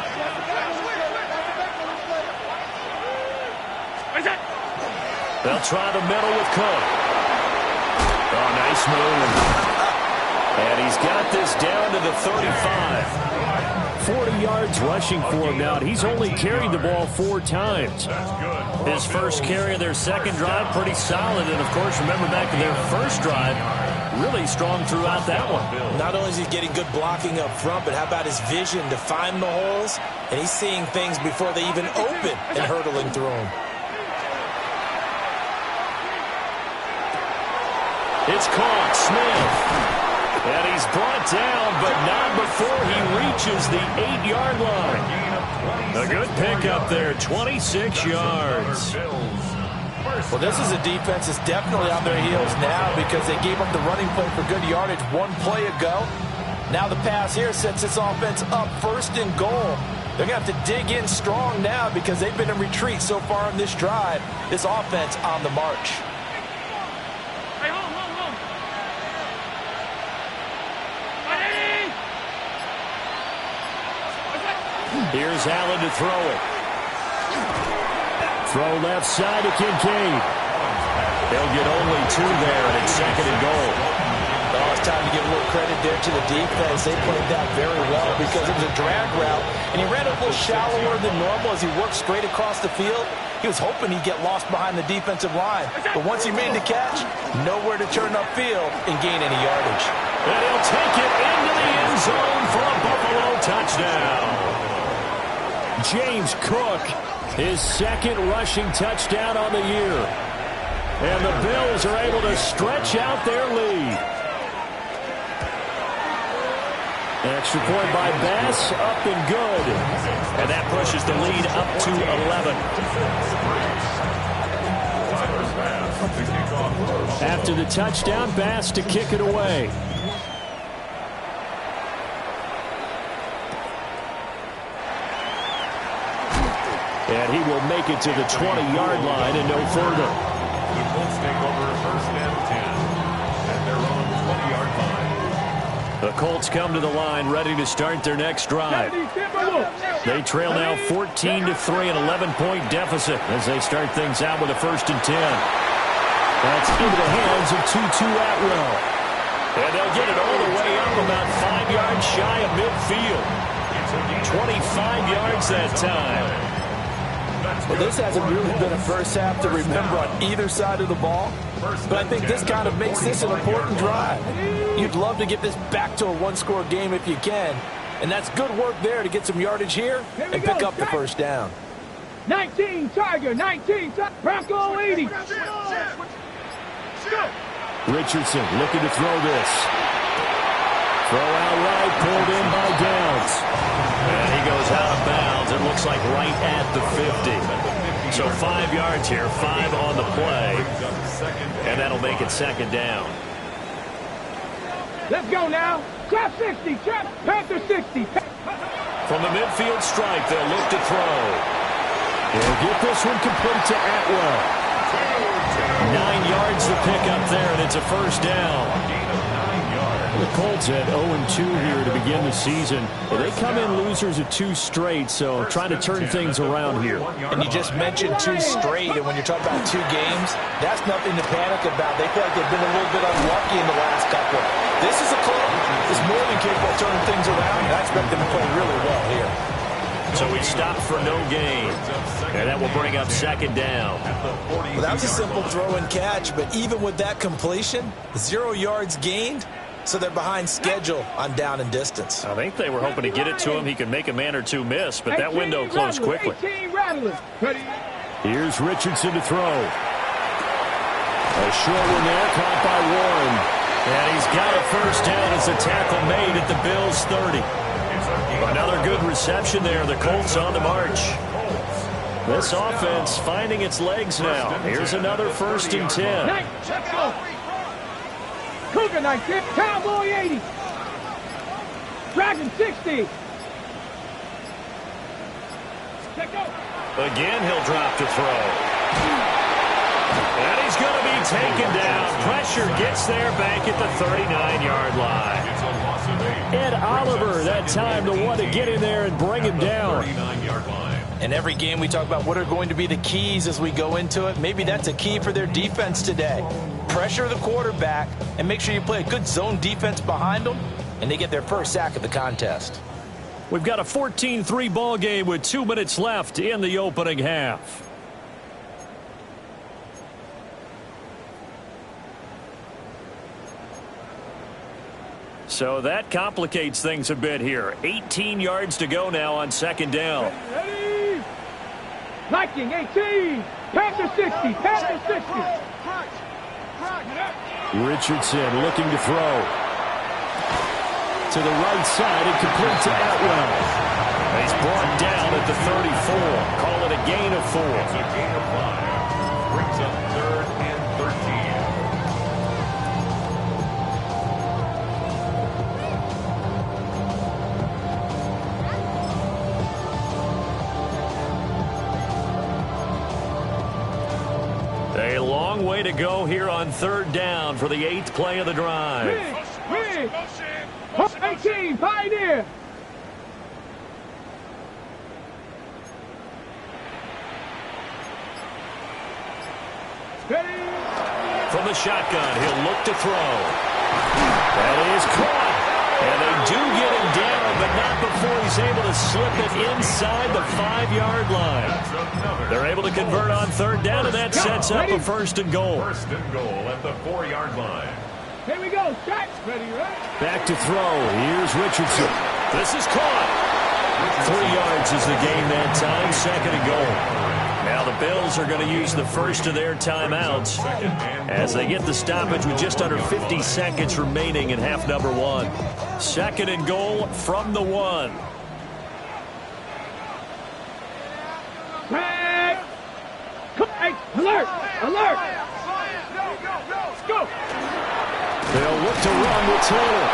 They'll try the middle with Cook. Oh, nice move. And he's got this down to the 35. 40 yards rushing for him now. He's only carried the ball 4 times. His first carry of their second drive, pretty solid. And, of course, remember back to their first drive, really strong throughout that one. Not only is he getting good blocking up front, but how about his vision to find the holes? And he's seeing things before they even open and hurtling through them. It's caught. Smith. And he's brought down, but not before he reaches the 8-yard line. A good pickup there, 26 yards. Well, this is a defense that's definitely on their heels now because they gave up the running play for good yardage one play ago. Now the pass here sets this offense up first and goal. They're going to have to dig in strong now because they've been in retreat so far on this drive. This offense on the march. Here's Allen to throw it. Throw left side to Kincaid. They'll get only 2 there, and it's second and goal. Oh, it's time to give a little credit there to the defense. They played that very well because it was a drag route, and he ran a little shallower than normal as he worked straight across the field. He was hoping he'd get lost behind the defensive line, but once he made the catch, nowhere to turn upfield and gain any yardage. And he'll take it into the end zone for a Buffalo touchdown. James Cook, his second rushing touchdown on the year. And the Bills are able to stretch out their lead. Extra point by Bass, up and good. And that pushes the lead up to 11. After the touchdown, Bass to kick it away. And he will make it to the 20-yard line and no further. The Colts take over first and 10 at their own 20-yard line. The Colts come to the line ready to start their next drive. They trail now 14-3, an 11-point deficit as they start things out with a first and 10. That's into the hands of Tutu Atwell. And they'll get it all the way up about 5 yards shy of midfield. 25 yards that time. Well, this hasn't really been a first half to remember on either side of the ball, but I think this kind of makes this an important drive. You'd love to get this back to a one-score game if you can, and that's good work there to get some yardage here and pick up the first down. 19, Tiger, 19, Bronco 80. Richardson looking to throw this. Throw out right, pulled in by Downs. And he goes out of bounds. It looks like right at the 50. So 5 yards here, 5 on the play. And that'll make it second down. Let's go now. Trap 60, trap Panther 60. From the midfield stripe, they'll look to throw. They'll get this one complete to Atwell. 9 yards to pick up there, and it's a first down. The Colts at 0-2 here to begin the season. They come in losers of 2 straight, so trying to turn things around here. And you just mentioned 2 straight, and when you're talking about 2 games, that's nothing to panic about. They feel like they've been a little bit unlucky in the last couple. This is a club that's more than capable of turning things around, and I expect them to play really well here. So we stop for no gain, and that will bring up second down. Well, that was a simple throw and catch, but even with that completion, 0 yards gained, so they're behind schedule on down and distance. I think they were hoping to get it to him. He could make a man or 2 miss, but that window closed quickly. Here's Richardson to throw. A short one there, caught by Warren. And he's got a first down as the tackle made at the Bills' 30. Another good reception there. The Colts on the march. This offense finding its legs now. Here's another first and 10. Cougar 19, Cowboy 80. Dragon 60. Again, he'll drop to throw. And he's going to be taken down. Pressure gets there back at the 39-yard line. Ed Oliver, that time, the one to get in there and bring him down. In every game we talk about what are going to be the keys as we go into it. Maybe that's a key for their defense today. Pressure the quarterback and make sure you play a good zone defense behind them, and they get their first sack of the contest. We've got a 14-3 ball game with 2 minutes left in the opening half. So that complicates things a bit here. 18 yards to go now on second down. Ready? Viking 18. Panther 60. Panther 60. Richardson looking to throw. To the right side and complete to Atwell. He's brought down at the 34. Call it a gain of 4. It's a gain of 5. Brings up 3rd and 13. A long way to go here on 3rd down for the 8th play of the drive. Win. 18. Pioneer. Ready? From the shotgun, he'll look to throw. That is caught. And they do get him down, but not before he's able to slip it inside the 5-yard line. They're able to convert on 3rd down, and that sets up a 1st and goal. 1st and goal at the 4-yard line. Here we go. Shot. Ready, right? Back to throw. Here's Richardson. This is caught. 3 yards is the gain that time. 2nd and goal. Now the Bills are going to use the first of their timeouts as they get the stoppage with just under 50 seconds remaining in half number 1. 2nd and goal from the 1. Hey. Alert. Alert. Let's go. They'll look to run with Taylor.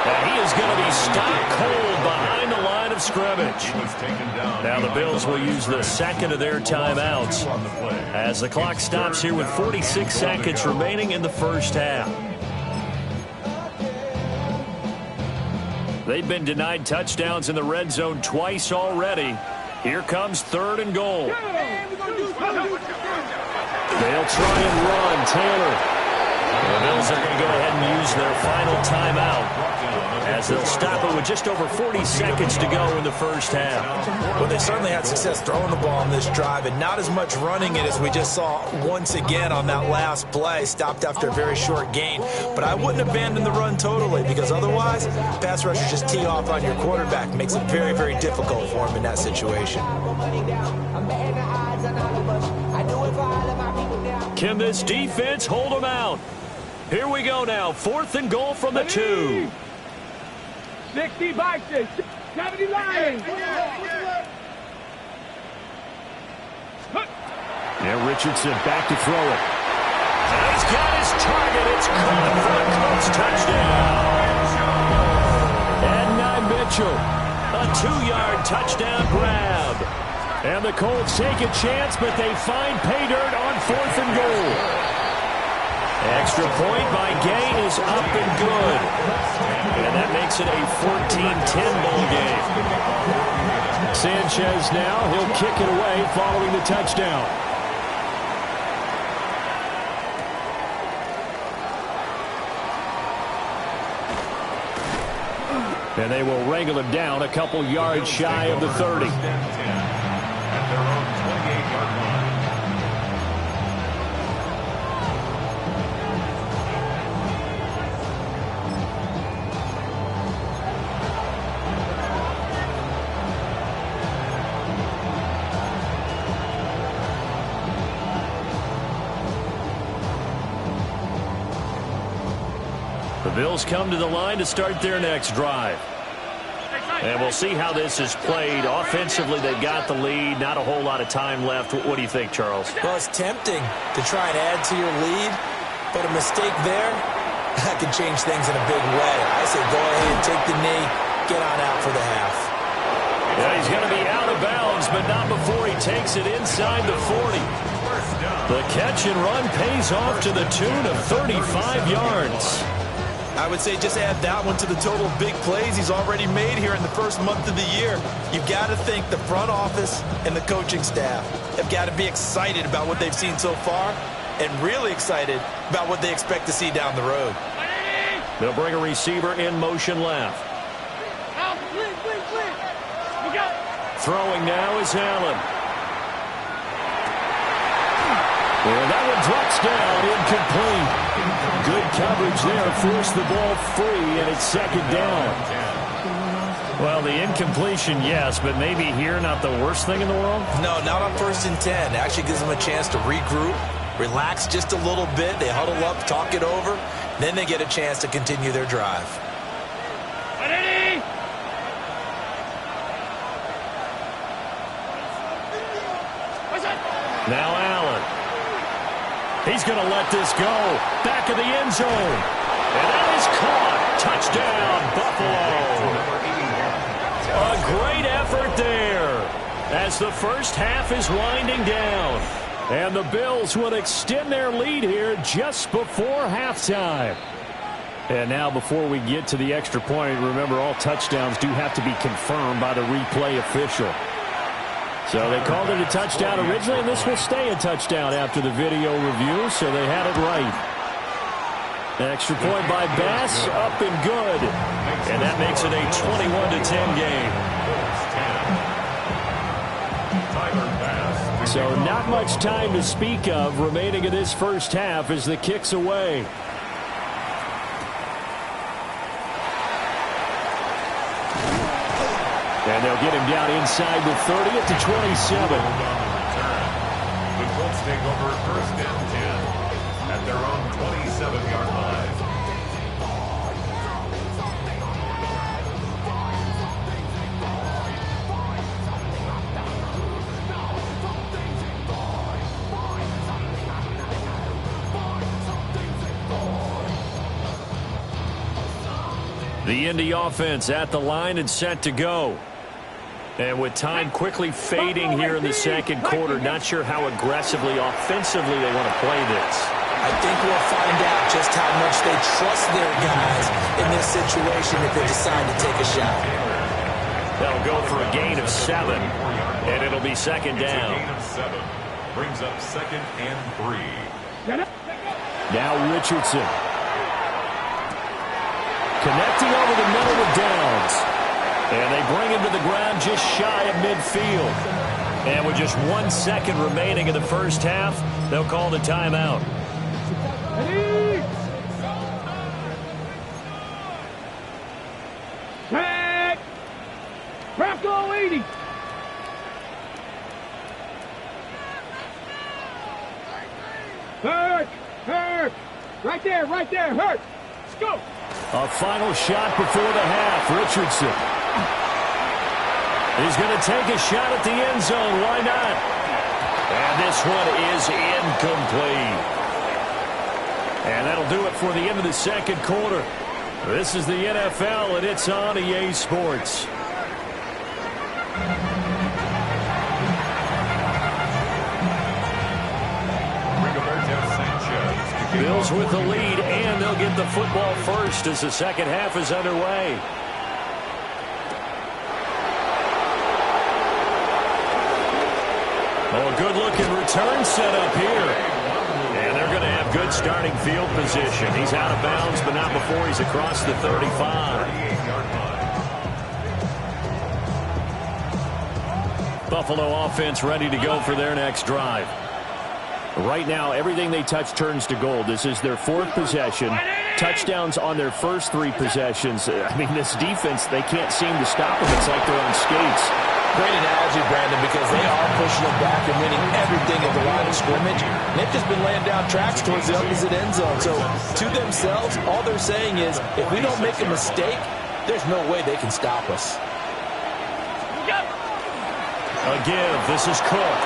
And he is going to be stopped cold behind the line of scrimmage. Now the Bills will use the 2nd of their timeouts as the clock stops here with 46 seconds remaining in the first half. They've been denied touchdowns in the red zone twice already. Here comes 3rd and goal. They'll try and run. Taylor. The Bills are going to go ahead and use their final timeout as they'll stop it with just over 40 seconds to go in the first half. Well, they certainly had success throwing the ball on this drive and not as much running it as we just saw once again on that last play. Stopped after a very short gain. But I wouldn't abandon the run totally because otherwise, pass rushers just tee off on your quarterback. Makes it very, very difficult for him in that situation. Can this defense hold them out? Here we go now. 4th and goal from the 2. 60 Vikings. 70 Lions. Yeah, Richardson back to throw it. And he's got his target. It's caught for a Colts touchdown. And Mitchell, a 2-yard touchdown grab. And the Colts take a chance, but they find pay dirt on 4th and goal. Extra point by Gay is up and good. And that makes it a 14-10 ball game. Sanchez now, he'll kick it away following the touchdown. And they will wrangle him down a couple yards shy of the 30. The Bills come to the line to start their next drive. And we'll see how this is played. Offensively, they've got the lead. Not a whole lot of time left. What do you think, Charles? Well, it's tempting to try and add to your lead, but a mistake there, that could change things in a big way. I say go ahead and take the knee, get on out for the half. Yeah, he's going to be out of bounds, but not before he takes it inside the 40. The catch and run pays off to the tune of 35 yards. I would say just add that one to the total of big plays he's already made here in the first month of the year. You've got to think the front office and the coaching staff have got to be excited about what they've seen so far and really excited about what they expect to see down the road. They'll bring a receiver in motion left. throwing now is Allen. And that one drops down, incomplete. Good coverage there, forced the ball free, and it's second down. Well, the incompletion, yes, but maybe here not the worst thing in the world? No, not on 1st and 10. It actually gives them a chance to regroup, relax just a little bit. They huddle up, talk it over. Then they get a chance to continue their drive. Now Allen. He's going to let this go. Back of the end zone. And that is caught. Touchdown, Buffalo. A great effort there as the first half is winding down. And the Bills will extend their lead here just before halftime. And now before we get to the extra point, remember all touchdowns do have to be confirmed by the replay official. So they called it a touchdown originally, and this will stay a touchdown after the video review, so they had it right. Extra point by Bass, up and good. And that makes it a 21-10 game. So not much time to speak of remaining in this first half as the kick's away. And they'll get him down inside the 30 at the 27. The Colts take over 1st and 10 at their own 27-yard line. The Indy offense at the line and set to go. And with time quickly fading here in the second quarter, not sure how aggressively, offensively they want to play this. I think we'll find out just how much they trust their guys in this situation if they decide to take a shot. They'll go for a gain of 7, and it'll be second down. It's a gain of 7. Brings up 2nd and 3. Now Richardson. Connecting over the middle with Downs. And they bring him to the ground just shy of midfield. And with just 1 second remaining in the first half, they'll call the timeout. Tag! Bronco 80! Hurt! Right there, hurt! Let's go! A final shot before the half. Richardson. He's going to take a shot at the end zone. Why not? And this one is incomplete. And that'll do it for the end of the second quarter. This is the NFL, and it's on EA Sports. Bills with the lead, and they'll get the football first as the second half is underway. Oh, a good-looking return set up here. And they're going to have good starting field position. He's out of bounds, but not before he's across the 35. Buffalo offense ready to go for their next drive. Right now, everything they touch turns to gold. This is their 4th possession. Touchdowns on their first 3 possessions. I mean, this defense, they can't seem to stop them. It's like they're on skates. Great analogy, Brandon, because they are pushing them back and winning everything at the line of scrimmage. They've just been laying down tracks towards the opposite end zone. So, to themselves, all they're saying is, if we don't make a mistake, there's no way they can stop us. A give. This is Cook.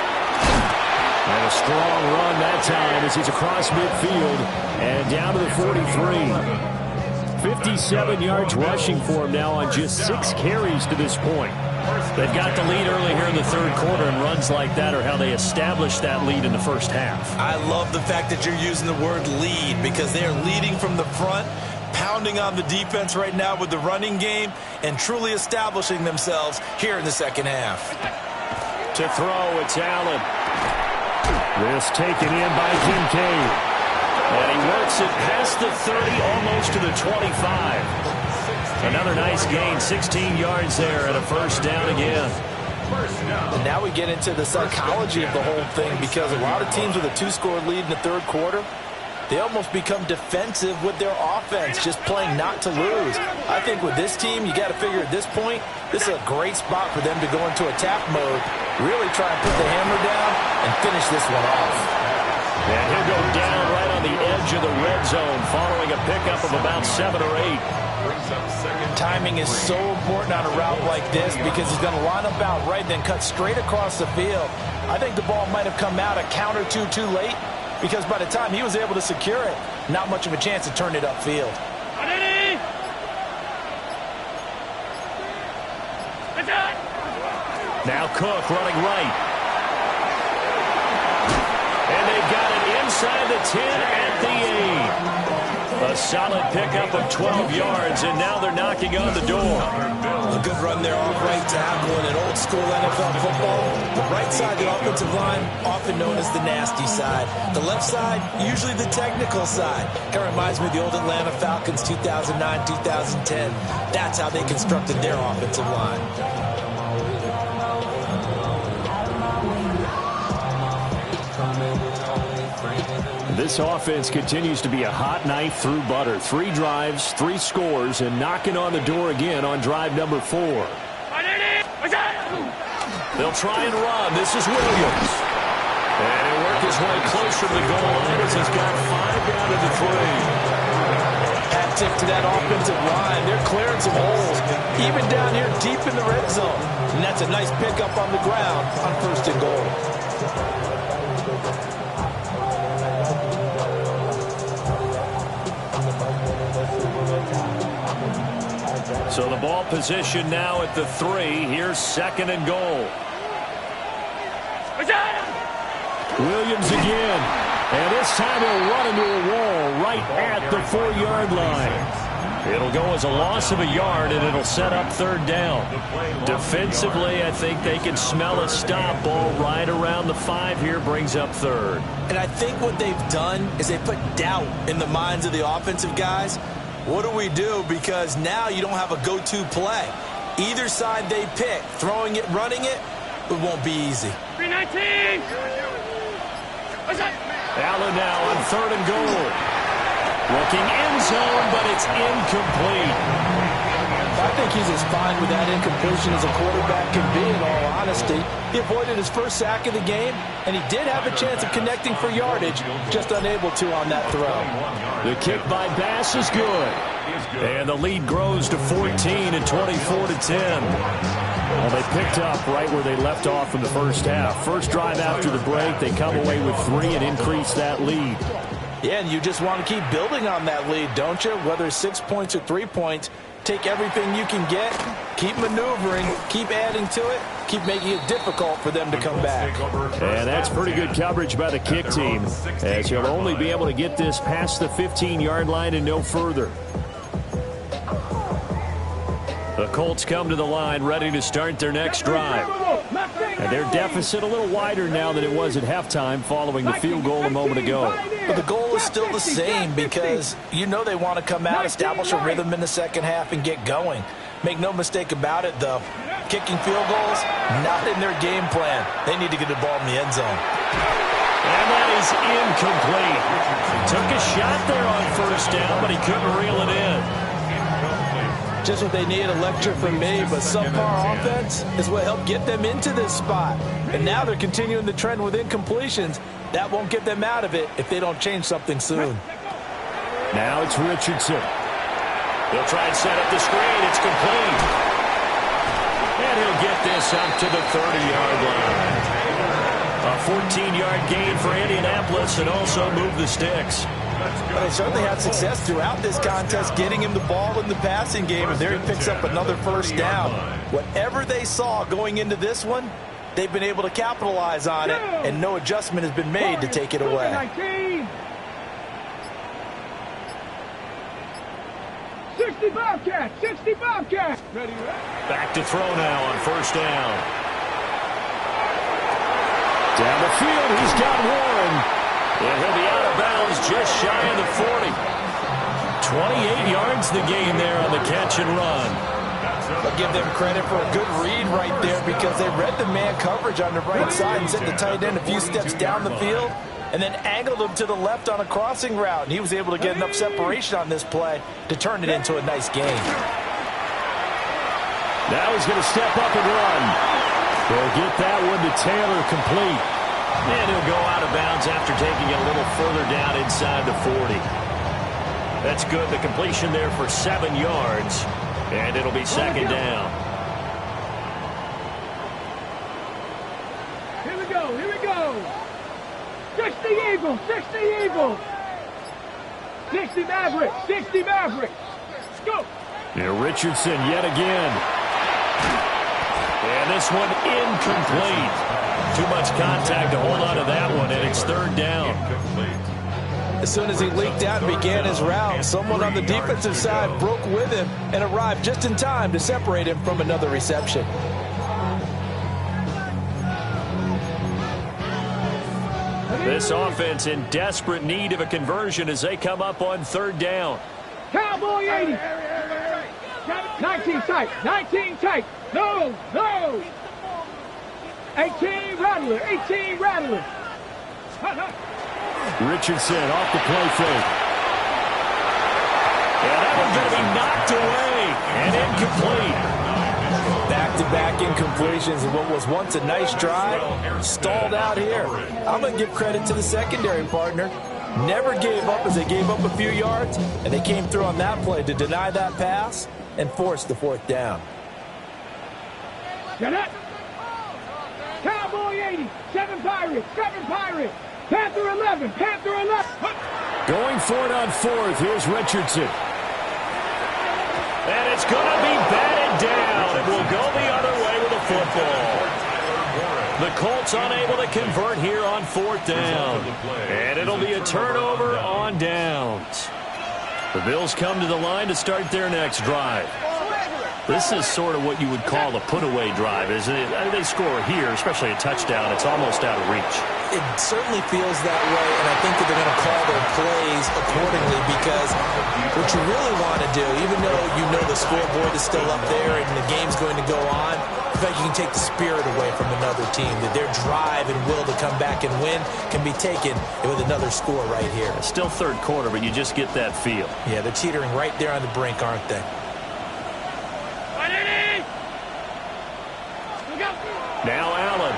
And a strong run that time as he's across midfield and down to the 43. 57 yards rushing for him now on just 6 carries to this point. They've got the lead early here in the third quarter, and runs like that are how they established that lead in the first half. I love the fact that you're using the word lead because they are leading from the front, pounding on the defense right now with the running game, and truly establishing themselves here in the second half. To throw, it's Allen. This taken in by Kincaid. And he works it past the 30, almost to the 25. Another nice gain, 16 yards there, and a first down again. First down. And now we get into the psychology of the whole thing, because a lot of teams with a 2-score lead in the third quarter, they almost become defensive with their offense, just playing not to lose. I think with this team, you got to figure at this point, this is a great spot for them to go into attack mode, really try and put the hammer down and finish this one off. And he'll go down right on the edge of the red zone following a pickup of about 7 or 8. Timing is so important on a route like this, because he's going to line up out right, then cut straight across the field. I think the ball might have come out a count or two too late, because by the time he was able to secure it, not much of a chance to turn it upfield. Now Cook running right. And they've got it inside the 10 at the 8. A solid pickup of 12 yards, and now they're knocking on the door. A good run there off right tackle in an old-school NFL football. The right side of the offensive line, often known as the nasty side. The left side, usually the technical side. Kind of reminds me of the old Atlanta Falcons 2009, 2010. That's how they constructed their offensive line. This offense continues to be a hot knife through butter. 3 drives, 3 scores, and knocking on the door again on drive number 4. They'll try and run. This is Williams. And he'll work his way closer to the goal line as he's got 5 down to the 3. Hat tip to that offensive line. They're clearing some holes, even down here deep in the red zone. And that's a nice pickup on the ground on 1st and goal. So the ball position now at the 3. Here's 2nd and goal. Williams again. And this time he'll run into a wall right at the 4-yard line. It'll go as a loss of a yard, and it'll set up 3rd down. Defensively, I think they can smell a stop. Ball right around the 5 here, brings up 3rd. And I think what they've done is they put doubt in the minds of the offensive guys. What do we do? Because now you don't have a go-to play. Either side they pick, throwing it, running it, it won't be easy. 319! Allen now on 3rd and goal. Looking end zone, but it's incomplete. I think he's as fine with that incompletion as a quarterback can be, in all honesty. He avoided his first sack of the game, and he did have a chance of connecting for yardage, just unable to on that throw. The kick by Bass is good. And the lead grows to 14 and 24 to 10. Well, they picked up right where they left off in the first half. First drive after the break, they come away with 3 and increase that lead. Yeah, and you just want to keep building on that lead, don't you? Whether it's 6 points or 3 points, take everything you can get, keep maneuvering, keep adding to it, keep making it difficult for them to come back. And that's pretty good coverage by the kick team, as he'll only be able to get this past the 15-yard line and no further. The Colts come to the line ready to start their next drive. And their deficit a little wider now than it was at halftime following the field goal a moment ago. But the goal is still the same, because you know they want to come out, establish a rhythm in the second half, and get going. Make no mistake about it, though. Kicking field goals, not in their game plan. They need to get the ball in the end zone. And that is incomplete. Took a shot there on 1st down, but he couldn't reel it in. Just what they need, a lecture from me, but subpar offense is what helped get them into this spot. And now they're continuing the trend with incompletions. That won't get them out of it if they don't change something soon. Now it's Richardson. They'll try and set up the screen. It's complete. And he'll get this up to the 30-yard line. A 14-yard gain for Indianapolis, and also move the sticks. But they certainly had success throughout this contest getting him the ball in the passing game, and there he picks up another 1st down. Whatever they saw going into this one, they've been able to capitalize on it, and no adjustment has been made to take it away. 60 Bobcats! 60 Bobcats! Ready? Back to throw now on 1st down. Down the field, he's got one. And he'll be out of bounds just shy of the 40. 28 yards the gain there on the catch and run. But I'll give them credit for a good read right there because they read the man coverage on the right side and sent the tight end a few steps down the field and then angled him to the left on a crossing route. And he was able to get enough separation on this play to turn it into a nice gain. Now he's going to step up and run. They'll get that one to Taylor, complete. And he'll go out of bounds after taking it a little further down inside the 40. That's good. The completion there for 7 yards. And it'll be second down. Here we go, here we go. 60 Eagles, 60 Eagles. 60 Mavericks, 60 Mavericks. Let's go. Yeah, Richardson yet again. And this one incomplete. Too much contact to hold on to that one, and it's third down. As soon as he leaked out and began his route, someone on the defensive side broke with him and arrived just in time to separate him from another reception. This offense in desperate need of a conversion as they come up on third down. Cowboy 80. 19 tight, 19 tight. No, no. 18 Rattler, 18 Rattler. Richardson off the play fake. And that one's going to be knocked away and incomplete. Back-to-back incompletions and what was once a nice drive stalled out here. I'm going to give credit to the secondary partner. Never gave up as they gave up a few yards, and they came through on that play to deny that pass and force the fourth down. Get up. Cowboy 80, 7 Pirates, 7 Pirates. Panther 11, Panther 11. Going for it on fourth. Here's Richardson. And it's going to be batted down. It will go the other way with the football. The Colts unable to convert here on fourth down. And it'll be a turnover on downs. The Bills come to the line to start their next drive. This is sort of what you would call a put-away drive, isn't it? I mean, they score here, especially a touchdown. It's almost out of reach. It certainly feels that way, and I think that they're going to call their plays accordingly because what you really want to do, even though you know the scoreboard is still up there and the game's going to go on, in fact, you can take the spirit away from another team, that their drive and will to come back and win can be taken with another score right here. It's still third quarter, but you just get that feel. Yeah, they're teetering right there on the brink, aren't they? Now Allen.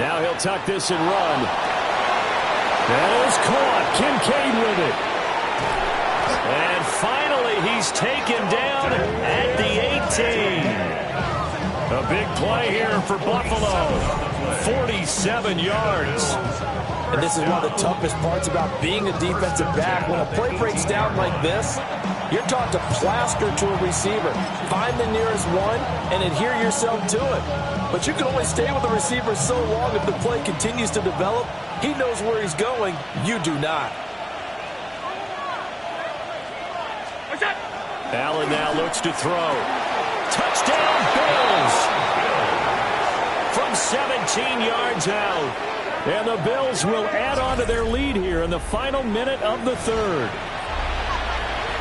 Now he'll tuck this and run. That is caught. Kincaid with it. And finally he's taken down at the 18. A big play here for Buffalo. 47 yards. And this is one of the toughest parts about being a defensive back. When a play breaks down like this, you're taught to plaster to a receiver. Find the nearest one and adhere yourself to it. But you can only stay with the receiver so long if the play continues to develop. He knows where he's going. You do not. Allen now looks to throw. Touchdown, Bills! From 17 yards out. And the Bills will add on to their lead here in the final minute of the third.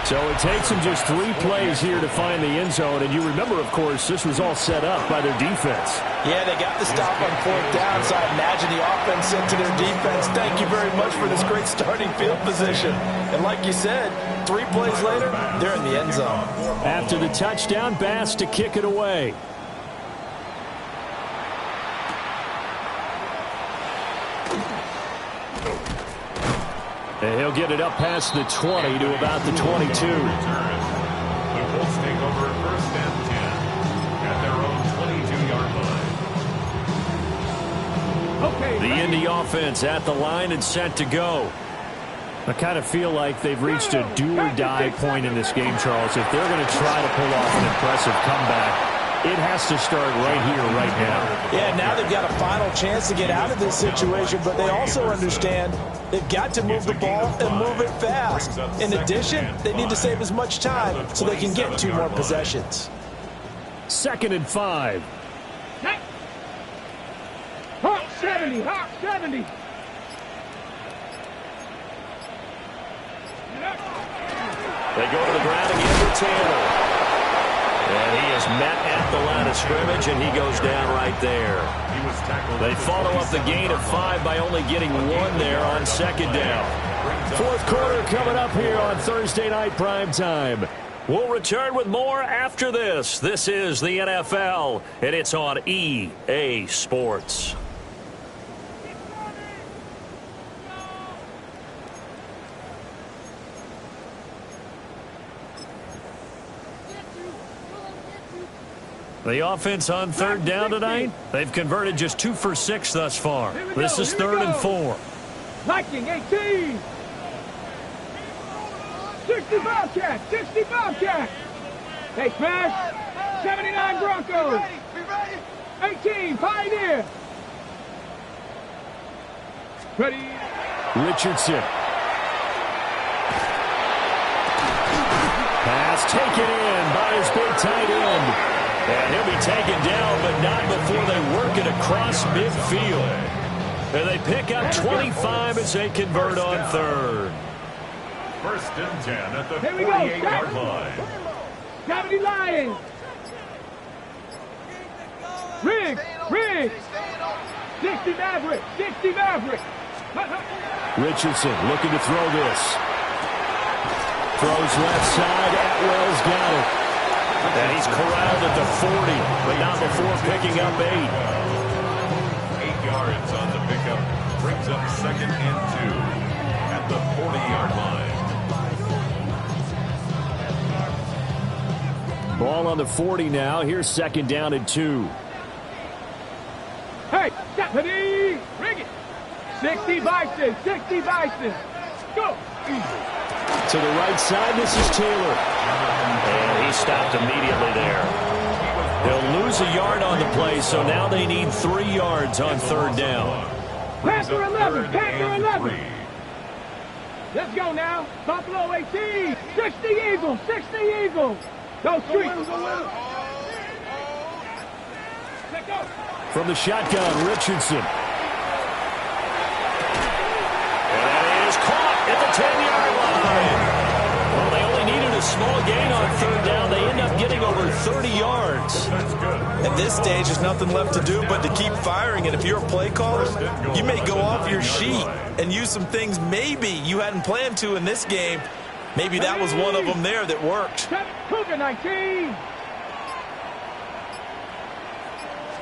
So it takes them just 3 plays here to find the end zone. And you remember, of course, this was all set up by their defense. Yeah, they got the stop on fourth down, so I imagine the offense said to their defense, thank you very much for this great starting field position. And like you said, 3 plays later, they're in the end zone. After the touchdown, Bass to kick it away. And he'll get it up past the 20 to about the 22. The Colts take over first and 10 at their own 22-yard line. Okay. The Indy offense at the line and set to go. I kind of feel like they've reached a do-or-die point in this game, Charles. If they're going to try to pull off an impressive comeback, it has to start right here, right now. Yeah, now they've got a final chance to get out of this situation, but they also understand they've got to move the ball and move it fast. In addition, they need to save as much time so they can get 2 more possessions. 2nd and 5. Hawk 70, Hawk 70. They go to the ground again with Taylor. is met at the line of scrimmage, and he goes down right there. They follow up the gain of 5 by only getting 1 there on second down. Fourth quarter coming up here on Thursday Night Primetime. We'll return with more after this. This is the NFL, and it's on EA Sports. The offense on third down tonight, they've converted just 2 for 6 thus far. This is 3rd and 4. Viking 18. 60 Bobcats, 60 Bobcats. Hey, smash. 79 Broncos. 18 Pioneer. Ready. Richardson. Pass taken in by his big tight end. And he'll be taken down, but not before they work it across midfield. And they pick up 25 as they convert on 3rd. 1st and 10 at the 48-yard line. 70 Lions. Riggs. 60 Maverick. 60 Maverick. Richardson looking to throw this. Throws left side. Atwell's got it. And he's corralled at the 40, but not before picking up 8. 8 yards on the pickup. Brings up 2nd and 2 at the 40-yard line. Ball on the 40 now. Here's 2nd down and 2. Hey, Stephanie, bring it. 60 Bison, 60 Bison. Go. To the right side, this is Taylor. And he stopped immediately there. He'll lose a yard on the play, so now they need 3 yards on 3rd down. Panther 11, Panther 11. Let's go now. Buffalo 18, 60 Eagles, 60 Eagles. Go streets. Let's go. From the shotgun, Richardson. And that is caught at the 10-yard line. Well, they only needed a small gain on 3rd down. They end up getting over 30 yards. At this stage, there's nothing left to do but to keep firing. And if you're a play caller, you may go off your sheet and use some things maybe you hadn't planned to in this game. Maybe that was one of them there that worked. Cougar 19.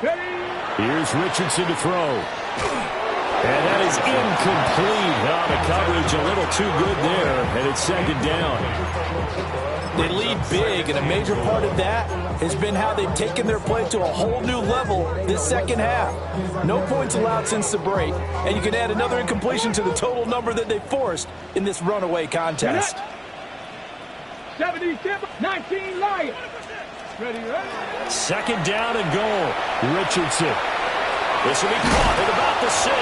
Here's Richardson to throw. And that is incomplete. Now the coverage a little too good there, and it's 2nd down. They lead big, and a major part of that has been how they've taken their play to a whole new level this second half. No points allowed since the break, and you can add another incompletion to the total number that they forced in this runaway contest. 70 Timber, 19 Lions. Ready. 2nd down and goal. Richardson. This will be caught at about the 6.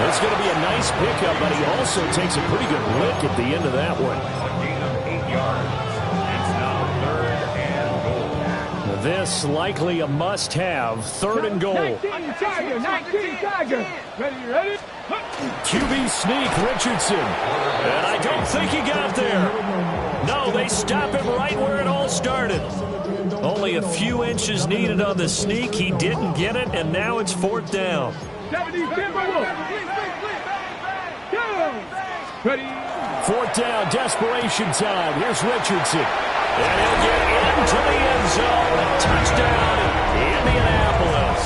That's going to be a nice pickup, but he also takes a pretty good lick at the end of that one. A gain of 8 yards. It's now 3rd and goal. This likely a must-have. 3rd and goal. 19 Tiger, 19 Tiger. Ready. QB sneak, Richardson. And I don't think he got there. No, they stop him right where it all started. Only a few inches needed on the sneak. He didn't get it, and now it's 4th down. 70 Timberwolves. Ready. 4th down, desperation time. Here's Richardson. And he'll get into the end zone. Touchdown, Indianapolis.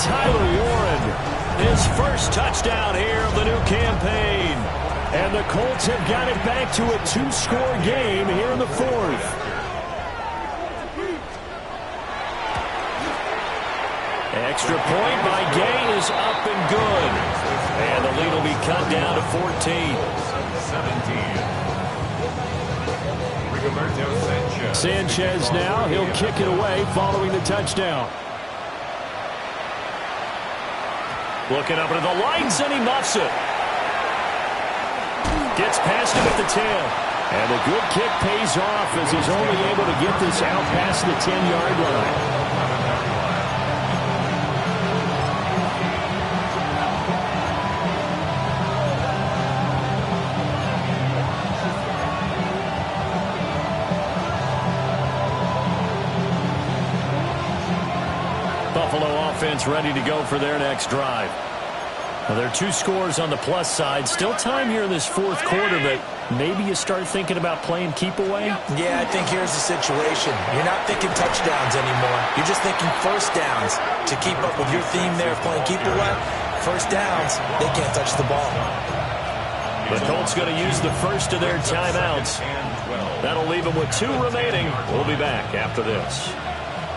Tyler Warren. His first touchdown here of the new campaign. And the Colts have got it back to a 2-score game here in the 4th. Extra point by Gay is up and good. And the lead will be cut down to 14. 17. Sanchez now. He'll kick it away following the touchdown. Looking up into the lights, and he muffs it. Gets past him at the 10. And the good kick pays off as he's only able to get this out past the 10-yard line. defense ready to go for their next drive. Well, there are 2 scores on the plus side. Still time here in this fourth quarter, but maybe you start thinking about playing keep away? Yeah, I think here's the situation. You're not thinking touchdowns anymore. You're just thinking first downs. To keep up with your theme there of playing keep away, first downs, they can't touch the ball. The Colts going to use the first of their timeouts. That'll leave them with 2 remaining. We'll be back after this.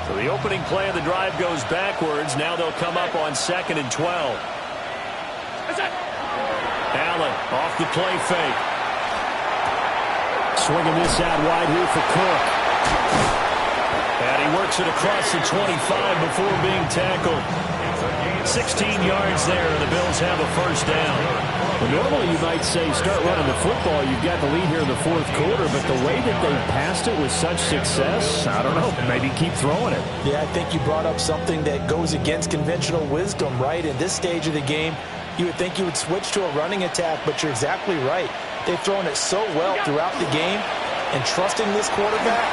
So the opening play of the drive goes backwards. Now they'll come up on 2nd and 12. Allen off the play fake. Swinging this out wide here for Cook. And he works it across the 25 before being tackled. 16 yards there, and the Bills have a first down. Well, normally you might say start running the football. You've got the lead here in the fourth quarter, but the way that they passed it with such success, I don't know, maybe keep throwing it. Yeah, I think you brought up something that goes against conventional wisdom, right? In this stage of the game, you would think you would switch to a running attack, but you're exactly right. They've thrown it so well throughout the game, and trusting this quarterback,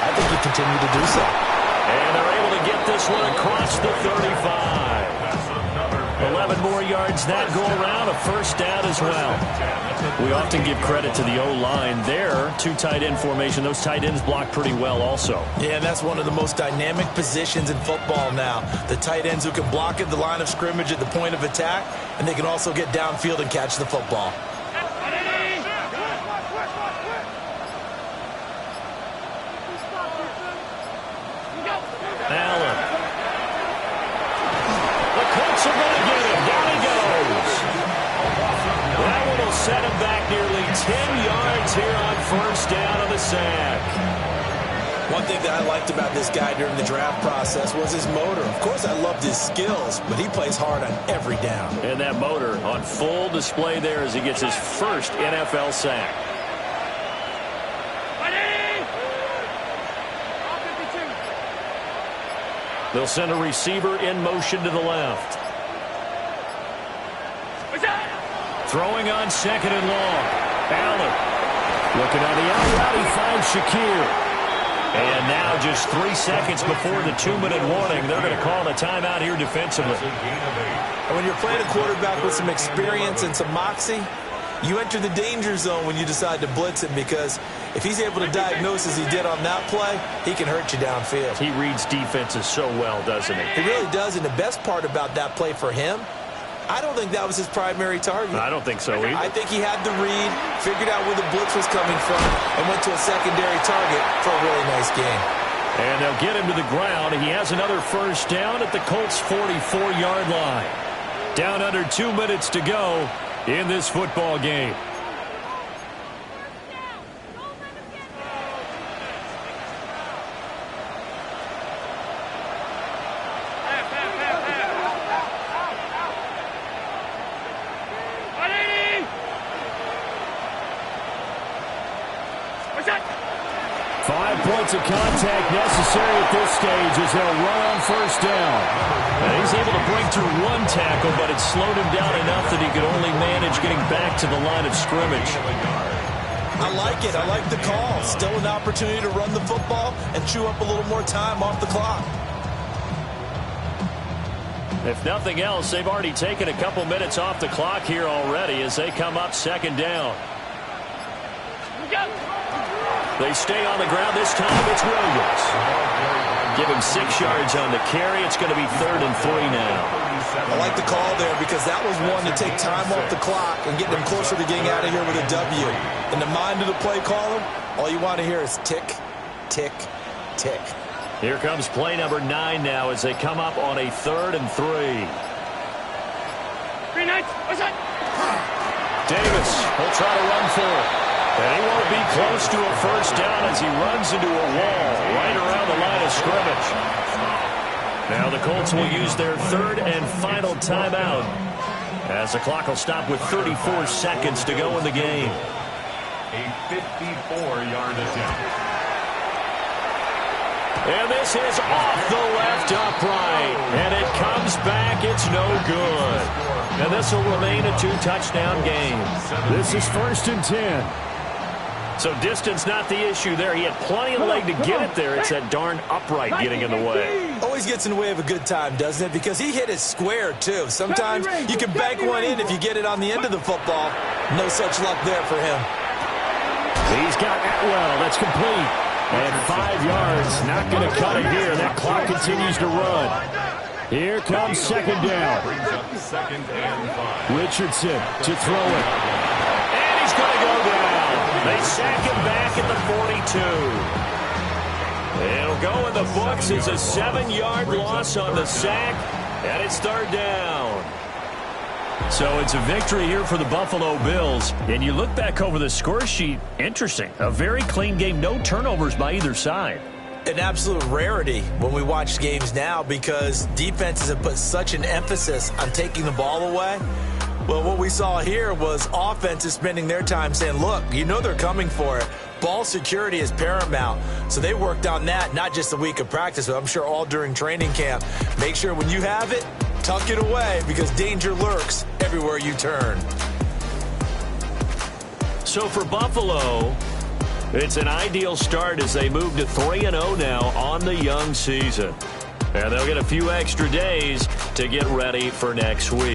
I think you continue to do so. And they're able to get this one across the 35. 11 more yards that go around, a first down as well. We often give credit to the O-line there. 2 tight end formation. Those tight ends block pretty well also. Yeah, and that's one of the most dynamic positions in football now. The tight ends who can block at the line of scrimmage at the point of attack, and they can also get downfield and catch the football. Allen. The Colts are going to get him. Down he goes. That one will set him back nearly 10 yards here on first down on the sack. One thing that I liked about this guy during the draft process was his motor. Of course, I loved his skills, but he plays hard on every down. And that motor on full display there as he gets his first NFL sack. They'll send a receiver in motion to the left. Throwing on 2nd and long. Allen looking on the out route. He finds Shakir. And now just 3 seconds before the 2-minute warning, they're going to call a timeout here defensively. And when you're playing a quarterback with some experience and some moxie, you enter the danger zone when you decide to blitz him, because if he's able to diagnose as he did on that play, he can hurt you downfield. He reads defenses so well, doesn't he? He really does, and the best part about that play for him, I don't think that was his primary target. I don't think so either. I think he had the read, figured out where the blitz was coming from, and went to a secondary target for a really nice game. And they'll get him to the ground. He has another first down at the Colts' 44-yard line. Down under 2 minutes to go in this football game. Points of contact necessary at this stage as they'll run on first down. And he's able to break through 1 tackle, but it slowed him down enough that he could only manage getting back to the line of scrimmage. I like it. I like the call. Still an opportunity to run the football and chew up a little more time off the clock. If nothing else, they've already taken a couple minutes off the clock here already as they come up 2nd down. They stay on the ground. This time it's Williams. Give him 6 yards on the carry. It's going to be 3rd and 3 now. I like the call there because that was one to take time off the clock and get them closer to getting out of here with a W. In the mind of the play caller, all you want to hear is tick, tick, tick. Here comes play number 9 now as they come up on a 3rd and 3. Davis will try to run for it. And he won't be close to a first down as he runs into a wall right around the line of scrimmage. Now the Colts will use their 3rd and final timeout as the clock will stop with 34 seconds to go in the game. A 54-yard attempt. And this is off the left upright. And it comes back. It's no good. And this will remain a 2-touchdown game. This is 1st and 10. So distance not the issue there. He had plenty of leg to get it there. It's that darn upright getting in the way. Always gets in the way of a good time, doesn't it? Because he hit it square, too. Sometimes you can bank one in if you get it on the end of the football. No such luck there for him. He's got Atwell. That's complete. And 5 yards. Not going to cut it here. That clock continues to run. Here comes second down. Second and 5. Richardson to throw it. And he's going to go down. They sack him back at the 42. It'll go in the books. It's a 7-yard loss on the sack, and it's third down. So it's a victory here for the Buffalo Bills. And you look back over the score sheet, interesting. A very clean game, no turnovers by either side. An absolute rarity when we watch games now because defenses have put such an emphasis on taking the ball away. Well, what we saw here was offenses spending their time saying, look, you know they're coming for it. Ball security is paramount. So they worked on that, not just a week of practice, but I'm sure all during training camp. Make sure when you have it, tuck it away because danger lurks everywhere you turn. So for Buffalo, it's an ideal start as they move to 3-0 now on the young season. And they'll get a few extra days to get ready for next week.